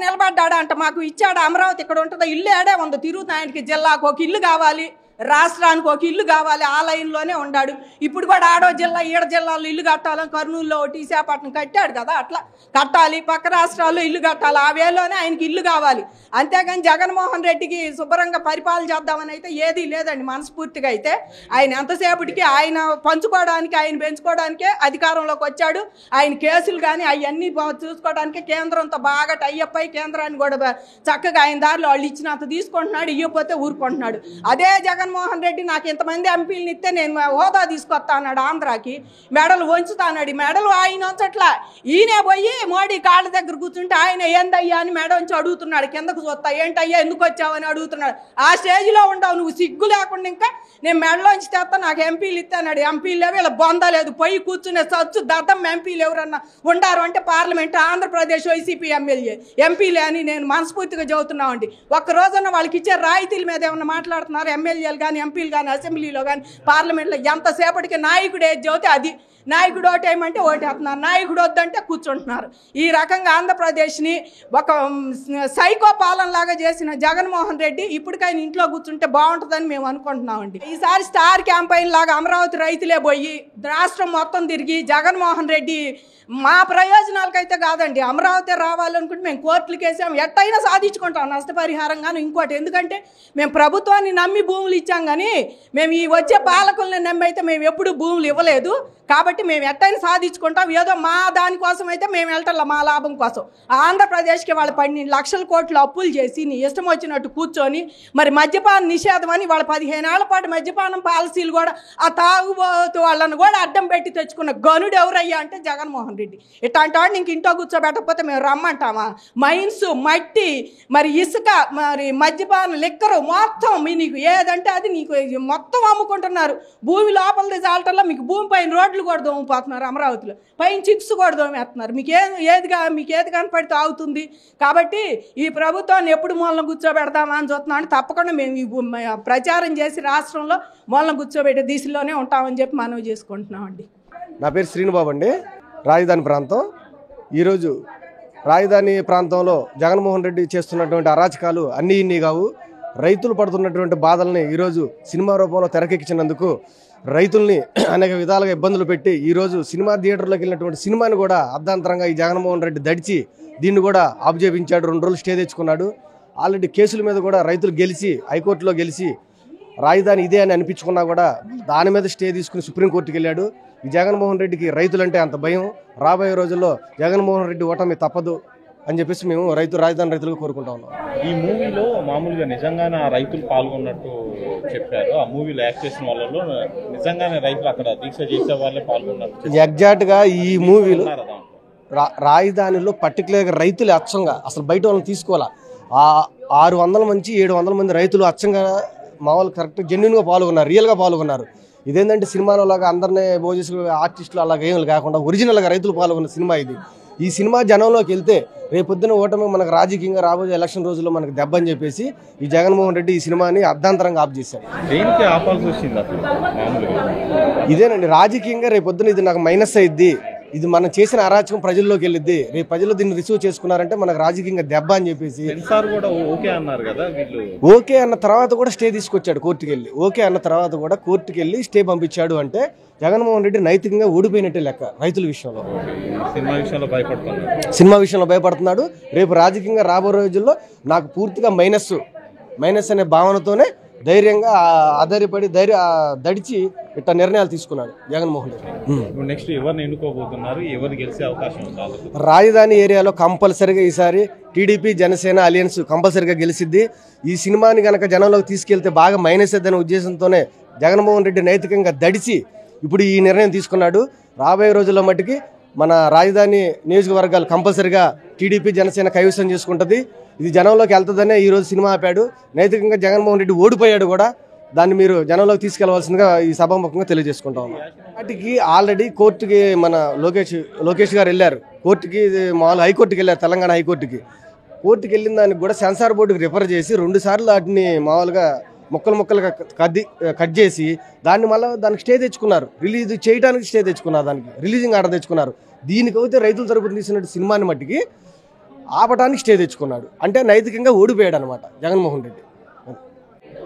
నిలబడ్డాడా అంటే మాకు ఇచ్చాడు అమరావతి ఇక్కడ ఉంటుందా? ఇల్లు ఏడే ఉంది, తిరుగుతానికి జిల్లాకు ఒక ఇల్లు కావాలి, రాష్ట్రానికి ఒక ఇల్లు కావాలి, ఆ లైన్లోనే ఉన్నాడు. ఇప్పుడు కూడా ఆడో జిల్లా ఈడ జిల్లాలో ఇల్లు కట్టాలని కర్నూలులో ఒకటి విశాఖపట్నం కట్టాడు కదా, అట్లా కట్టాలి. పక్క రాష్ట్రాల్లో ఇల్లు కట్టాలి, ఆ వేలోనే ఆయనకి ఇల్లు కావాలి. అంతేగాని జగన్మోహన్ రెడ్డికి శుభ్రంగా పరిపాలన చేద్దామని అయితే ఏదీ లేదండి. మనస్ఫూర్తిగా అయితే ఆయన ఎంతసేపటికి ఆయన పంచుకోవడానికి, ఆయన పెంచుకోవడానికే అధికారంలోకి వచ్చాడు. ఆయన కేసులు కానీ అవన్నీ చూసుకోవడానికే కేంద్రంతో బాగా టైఅప్ అయి కేంద్రాన్ని కూడా చక్కగా ఆయన దారిలో వాళ్ళు ఇచ్చినంత తీసుకుంటున్నాడు, ఇవ్వకపోతే ఊరుకుంటున్నాడు. అదే జగన్మోహన్ రెడ్డి నాకు ఇంతమంది ఎంపీలను ఇస్తే నేను హోదా తీసుకొస్తా అన్నాడు, ఆంధ్రాకి మెడలు వంచుతాన్నాడు. మెడలు ఆయన వంచట్లా, ఈయనే పోయి మోడీ కాళ్ళ దగ్గర కూర్చుంటే ఆయన ఏందయ్యా అని మెడ వంచి అడుగుతున్నాడు. కిందకు చూస్తా ఏంటయ్యా ఎందుకు వచ్చావని అడుగుతున్నాడు. ఆ స్టేజ్లో ఉండవు నువ్వు, సిగ్గు లేకుండా ఇంకా నేను మెడలోంచి తెస్తా నాకు ఎంపీలు ఇస్తాడు. ఎంపీలు లేవు, వీళ్ళ బొందలేదు, పోయి కూర్చునే సచ్చు దద్దం ఎంపీలు ఎవరన్నా ఉండారు అంటే పార్లమెంట్ ఆంధ్రప్రదేశ్ వైసీపీ ఎంపీలే అని నేను మనస్ఫూర్తిగా చెబుతున్నామండి. ఒక్క రోజున వాళ్ళకి ఇచ్చే రాయితీల మీద ఏమన్నా మాట్లాడుతున్నారు ఎమ్మెల్యేలు కానీ ఎంపీలు కానీ అసెంబ్లీలో కానీ పార్లమెంట్లో. ఎంతసేపటికి నాయకుడు ఏది చెబితే అది, నాయకుడు ఓటేయమంటే ఓటేస్తున్నారు, నాయకుడు వద్దంటే కూర్చుంటున్నారు. ఈ రకంగా ఆంధ్రప్రదేశ్ని ఒక సైకో పాలనలాగా చేసిన జగన్మోహన్ రెడ్డి ఇప్పటికైనా ఇంట్లో కూర్చుంటే బాగుంటుందని మేము అనుకుంటున్నామండి. ఈసారి స్టార్ క్యాంపెయిన్ లాగా అమరావతి రైతులే పోయి రాష్ట్రం మొత్తం తిరిగి జగన్మోహన్ రెడ్డి మా ప్రయోజనాలకైతే కాదండి, అమరావతి రావాలనుకుంటే మేము కోర్టులకు వేసాం, ఎట్టయినా సాధించుకుంటాం నష్టపరిహారంగాను ఇంకోటి. ఎందుకంటే మేము ప్రభుత్వాన్ని నమ్మి భూములు ఇచ్చాం, కానీ మేము ఈ వచ్చే పాలకుల్ని నమ్మి అయితే మేము ఎప్పుడు భూములు ఇవ్వలేదు. కాబట్టి మేము ఎట్టయినా సాధించుకుంటాం. ఏదో మా దానికోసం అయితే మేము వెళ్ళటం మా లాభం కోసం. ఆంధ్రప్రదేశ్కి వాళ్ళు 12 లక్షల కోట్లు అప్పులు చేసి నీ ఇష్టం వచ్చినట్టు కూర్చొని మరి మద్యపాన నిషేధం అని వాళ్ళ 15 ఏళ్ల పాటు మద్యపానం పాలసీలు కూడా ఆ తాగుబోతు వాళ్ళని కూడా అడ్డం పెట్టి తెచ్చుకున్న గనుడు ఎవరయ్యా అంటే జగన్మోహన్ రెడ్డి. ఇట్లాంటి వాడిని ఇంక ఇంట్లో కూర్చోబెట్టకపోతే మేము రమ్మంటామా? మైన్స్, మట్టి, మరి ఇసుక, మరి మద్యపానం, లిక్కరు మొత్తం నీకు ఏదంటే అది నీకు మొత్తం అమ్ముకుంటున్నారు. భూమి లోపల చాలటంలో మీకు భూమి పైన రోడ్లు కూడా దోమిపోతున్నారు, అమరావతిలో పైన చిక్స్ కూడా దోమేస్తున్నారు. మీకు ఏది కనపడితే అవుతుంది. కాబట్టి ఈ ప్రభుత్వాన్ని ఎప్పుడు మూలన కూర్చోబెడదామా అని చూస్తున్నామని తప్పకుండా మేము ఈ ప్రచారం చేసి రాష్ట్రంలో మూలన కూర్చోబెట్టే దిశలోనే ఉంటామని చెప్పి మనవి చేసుకుంటున్నామండి. నా పేరు శ్రీనుబాబు అండి, రాజధాని ప్రాంతం. ఈరోజు రాజధాని ప్రాంతంలో జగన్మోహన్ రెడ్డి చేస్తున్నటువంటి అరాచకాలు అన్నీ ఇన్ని కావు. రైతులు పడుతున్నటువంటి బాధల్ని ఈరోజు సినిమా రూపంలో తెరకెక్కించినందుకు రైతుల్ని అనేక విధాలుగా ఇబ్బందులు పెట్టి ఈరోజు సినిమా థియేటర్లోకి వెళ్ళినటువంటి సినిమాని కూడా అర్ధాంతరంగా ఈ జగన్మోహన్ రెడ్డి దడిచి దీన్ని కూడా ఆబ్జెపించాడు. 2 రోజులు స్టే తెచ్చుకున్నాడు. ఆల్రెడీ కేసుల మీద కూడా రైతులు గెలిచి హైకోర్టులో గెలిచి రాజధాని ఇదే అని అనిపించుకున్నా కూడా దాని మీద స్టే తీసుకుని సుప్రీంకోర్టుకి వెళ్ళాడు. ఈ జగన్మోహన్ రెడ్డికి రైతులంటే అంత భయం. రాబోయే రోజుల్లో జగన్మోహన్ రెడ్డి ఓటమి తప్పదు అని చెప్పేసి మేము రాజధాని రైతులకు కోరుకుంటా ఉన్నాం. ఈ మూవీలో మామూలుగా నిజంగానే ఆ రైతులు పాల్గొన్నట్టు చెప్పారు. ఆ మూవీలో యాక్ట్ చేసిన వాళ్ళలో నిజంగానే రైతులు అక్కడ దీక్ష చేసే వాళ్ళే పాల్గొన్నారు. ఎగ్జాక్ట్గా ఈ మూవీలో రాజధానిలో పర్టికులర్గా రైతులు అచ్చంగా అసలు బయట వాళ్ళని తీసుకోవాలా 600 నుంచి 700 మంది రైతులు అచ్చంగా మామూలు కరెక్ట్ జెన్యున్గా పాల్గొన్నారు, రియల్గా పాల్గొన్నారు. ఇదేంటంటే సినిమాలో లాగా అందరినీ భోజేసులు ఆర్టిస్టులు అలాగ ఏమి కాకుండా ఒరిజినల్గా రైతులు పాల్గొన్న సినిమా ఇది. ఈ సినిమా జనంలోకి వెళ్తే రేపొద్దున ఓటమి మనకు రాజకీయంగా రాబోయే ఎలక్షన్ రోజుల్లో మనకు దెబ్బ అని చెప్పేసి ఈ జగన్మోహన్ రెడ్డి ఈ సినిమాని అర్ధాంతరంగా ఆఫ్ చేశారు. దేనికి ఆపాల్సి వచ్చింది అసలు మామూలుగా? ఇదేనండి, రాజకీయంగా రేపొద్దున ఇది నాకు మైనస్ అయ్యిద్ది, ఇది మనం చేసిన అరాచకం ప్రజల్లోకి వెళ్ళిద్ది, రేపు ప్రజలు దీన్ని రిసీవ్ చేసుకున్నారంటే మనకు రాజకీయంగా దెబ్బ అని చెప్పేసి కూడా ఓకే అన్నారు కదా వీళ్ళు. ఓకే అన్న తర్వాత కూడా స్టే తీసుకొచ్చాడు కోర్టుకి వెళ్ళి. ఓకే అన్న తర్వాత కూడా కోర్టుకి వెళ్ళి స్టే పంపించాడు అంటే జగన్మోహన్ రెడ్డి నైతికంగా ఓడిపోయినట్టే లెక్క. రైతుల విషయంలో సినిమా విషయంలో భయపడుతున్నాడు. రేపు రాజకీయంగా రాబో రోజుల్లో నాకు పూర్తిగా మైనస్ అనే భావనతోనే ధైర్యంగా ఆధారపడి దడిచి ఇట్లా నిర్ణయాలు తీసుకున్నాడు జగన్మోహన్ రెడ్డి. నెక్స్ట్ ఎవరిని ఎన్నుకోబోతున్నారు, ఎవరు గెలిచే అవకాశం ఉంది? రాజధాని ఏరియాలో కంపల్సరిగా ఈసారి టీడీపీ జనసేన అలియన్స్ కంపల్సరిగా గెలిచిద్ది. ఈ సినిమాని కనుక జనంలోకి తీసుకెళ్తే బాగా మైనస్ అనే ఉద్దేశంతోనే జగన్మోహన్ రెడ్డి నైతికంగా దడిచి ఇప్పుడు ఈ నిర్ణయం తీసుకున్నాడు. రాబోయే రోజుల్లో మట్టుకి మన రాజధాని నియోజకవర్గాలు కంపల్సరిగా టీడీపీ జనసేన కైవసం చేసుకుంటుంది. ఇది జనంలోకి వెళ్తుందనే ఈరోజు సినిమా ఆపాడు. నైతికంగా జగన్మోహన్ రెడ్డి ఓడిపోయాడు కూడా. దాన్ని మీరు జనంలోకి తీసుకెళ్లవలసిందిగా ఈ సభాముఖంగా తెలియజేసుకుంటాం. వాటికి ఆల్రెడీ కోర్టుకి మన లోకేష్ గారు వెళ్ళారు. కోర్టుకి మామూలు హైకోర్టుకి వెళ్ళారు, తెలంగాణ హైకోర్టుకి. కోర్టుకి వెళ్ళిన దానికి కూడా సెన్సార్ బోర్డుకి రిఫర్ చేసి 2 సార్లు వాటిని మామూలుగా ముక్కలుగా కట్ చేసి దానికి స్టే తెచ్చుకున్నారు. రిలీజ్ చేయడానికి స్టే తెచ్చుకున్నారు, దానికి రిలీజింగ్ ఆర్డర్ తెచ్చుకున్నారు. దీనికైతే రైతుల తరపున తీసినట్టు సినిమాని మట్టికి ఆపడానికి స్టే తెచ్చుకున్నాడు. అంటే నైతికంగా ఓడిపోయాడు అనమాట జగన్మోహన్ రెడ్డి.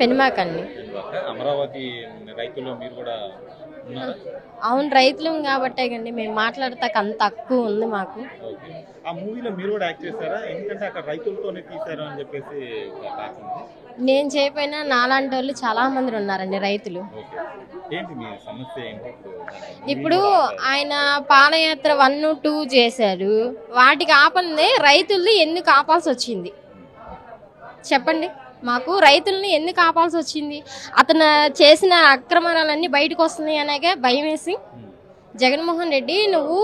పెనుమాకండి. అమరావతి రైతుల్లో మీరు కూడా ఉన్నారా? అవును, రైతులం కాబట్టే కండి మేము మాట్లాడతాక అంత తక్కువ ఉంది మాకు. ఓకే. ఆ మూవీలో మీరు కూడా యాక్ట్ చేశారా? ఎందుకంటే అక్కడ రైతులతోనే తీశారు అని చెప్పేసి కాకుండా నేను చేయకపోయినా నాలాంటి వాళ్ళు చాలా మంది ఉన్నారండి రైతులు. ఓకే. ఏంటి మీ సమస్య ఏంటి ఇప్పుడు ఆయన పాదయాత్ర 1, 2 చేశారు, వాటికి ఆపందే రైతుల్ని ఎందుకు ఆపాల్సి వచ్చింది చెప్పండి? మాకు రైతుల్ని ఎందుకు ఆపాల్సి వచ్చింది? అతను చేసిన అక్రమాలన్నీ బయటకు వస్తున్నాయి అనేగా భయం వేసి జగన్మోహన్ రెడ్డి నువ్వు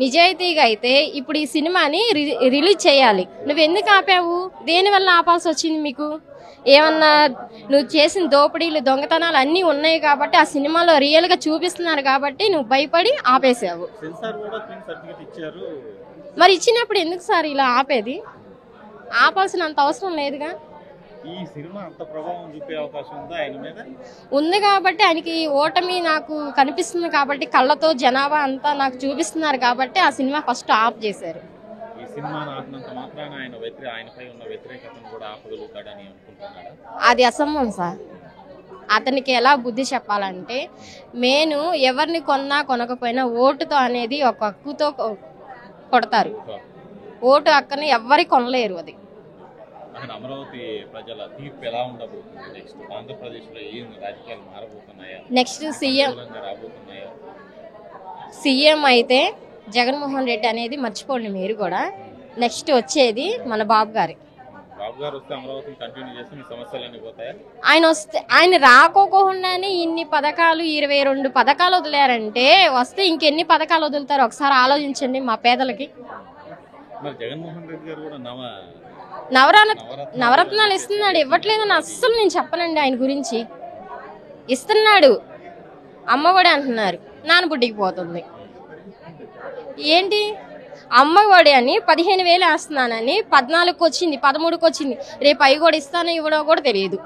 నిజాయితీగా అయితే ఇప్పుడు ఈ సినిమాని రిలీజ్ చేయాలి, నువ్వు ఎందుకు ఆపావు? దేనివల్ల ఆపాల్సి వచ్చింది మీకు? ఏమన్నా నువ్వు చేసిన దోపిడీలు దొంగతనాలు అన్నీ ఉన్నాయి కాబట్టి ఆ సినిమాలో రియల్గా చూపిస్తున్నారు కాబట్టి నువ్వు భయపడి ఆపేసావు. మరి ఇచ్చినప్పుడు ఎందుకు సార్ ఇలా ఆపేది? ఆపాల్సినంత అవసరం లేదుగా. ఈ సినిమా అంత ప్రభావం చూపే అవకాశం ఉందా ఆయన మీద? ఉంది కాబట్టి ఆయనకి ఓటమి నాకు కనిపిస్తుంది కాబట్టి కళ్ళతో జనాభా అంతా నాకు చూపిస్తున్నారు కాబట్టి ఆ సినిమా ఫస్ట్ ఆఫ్ చేశారు. ఈ సినిమాను ఆపినంత మాత్రాన ఆయనపై ఉన్న వ్యతిరేకతను కూడా ఆపగలుగుతాడని అనుకుంటున్నారా? అది అసంభవం సార్. అతనికి ఎలా బుద్ధి చెప్పాలంటే నేను ఎవరిని కొన్నా కొనకపోయినా ఓటుతో అనేది ఒక హక్కుతో కొడతారు. ఓటు హక్కుని ఎవ్వరి కొనలేరు. అది అక్కడ అమరావతి ప్రజల తీర్పు ఎలా ఉండబోతుంది? నెక్స్ట్ ఆంధ్రప్రదేశ్లో ఏం రాజకీయాలు మారబోతున్నాయా? నెక్స్ట్ సీఎం రాబోతున్నాయా? సీఎం అయితే జగన్మోహన్ రెడ్డి అనేది మర్చిపోండి మీరు కూడా. నెక్స్ట్ వచ్చేది మన బాబు గారు. బాబు గారు వస్తే అమరావతిని కంటిన్యూ చేస్తే మీ సమస్యలన్నీ పోతాయా? ఆయన రాకోకుండానే ఇన్ని పథకాలు 22 పథకాలు వదిలేరంటే వస్తే ఇంకెన్ని పథకాలు వదులుతారు ఒకసారి ఆలోచించండి మా పేదలకి. మరి జగన్మోహన్ రెడ్డి గారు కూడా నవరత్నాలు ఇస్తున్నాడు, ఇవ్వట్లేదని అస్సలు నేను చెప్పనండి. ఆయన గురించి ఇస్తున్నాడు. అమ్మఒడి అంటున్నారు, నానబుడ్డికి పోతుంది. ఏంటి అమ్మఒడి అని 15,000 వేస్తున్నానని 14కి వచ్చింది, 13కి వచ్చింది. రేపు అవి కూడా ఇస్తానో ఇవ్వడో కూడా తెలియదు.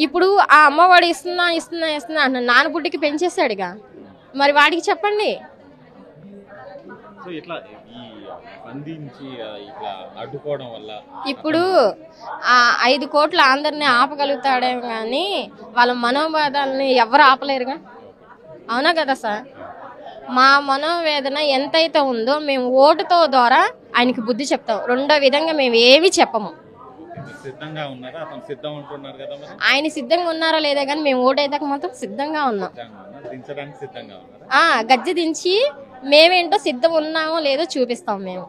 ఇప్పుడు ఆ అమ్మఒడి ఇస్తున్నా అంటున్నాను, నానబుడ్డికి పెంచేశాడుగా. మరి వాడికి చెప్పండి. ఇప్పుడు 5 కోట్లు అందరినీ ఆపగలుగుతాడేమో కానీ వాళ్ళ మనోవేదనని ఎవరు ఆపలేరుగా. అవునా కదా సార్? మా మనోవేదన ఎంతైతే ఉందో మేము ఓటుతో ద్వారా ఆయనకి బుద్ధి చెప్తాం. రెండో విధంగా మేము ఏమి చెప్పము. ఆయన సిద్ధంగా ఉన్నారా లేదా కానీ మేము ఓటేదాకా మాత్రం సిద్ధంగా ఉన్నాం. గజ్జె దించి మేమేంటో సిద్ధం ఉన్నామో లేదో చూపిస్తాం మేము.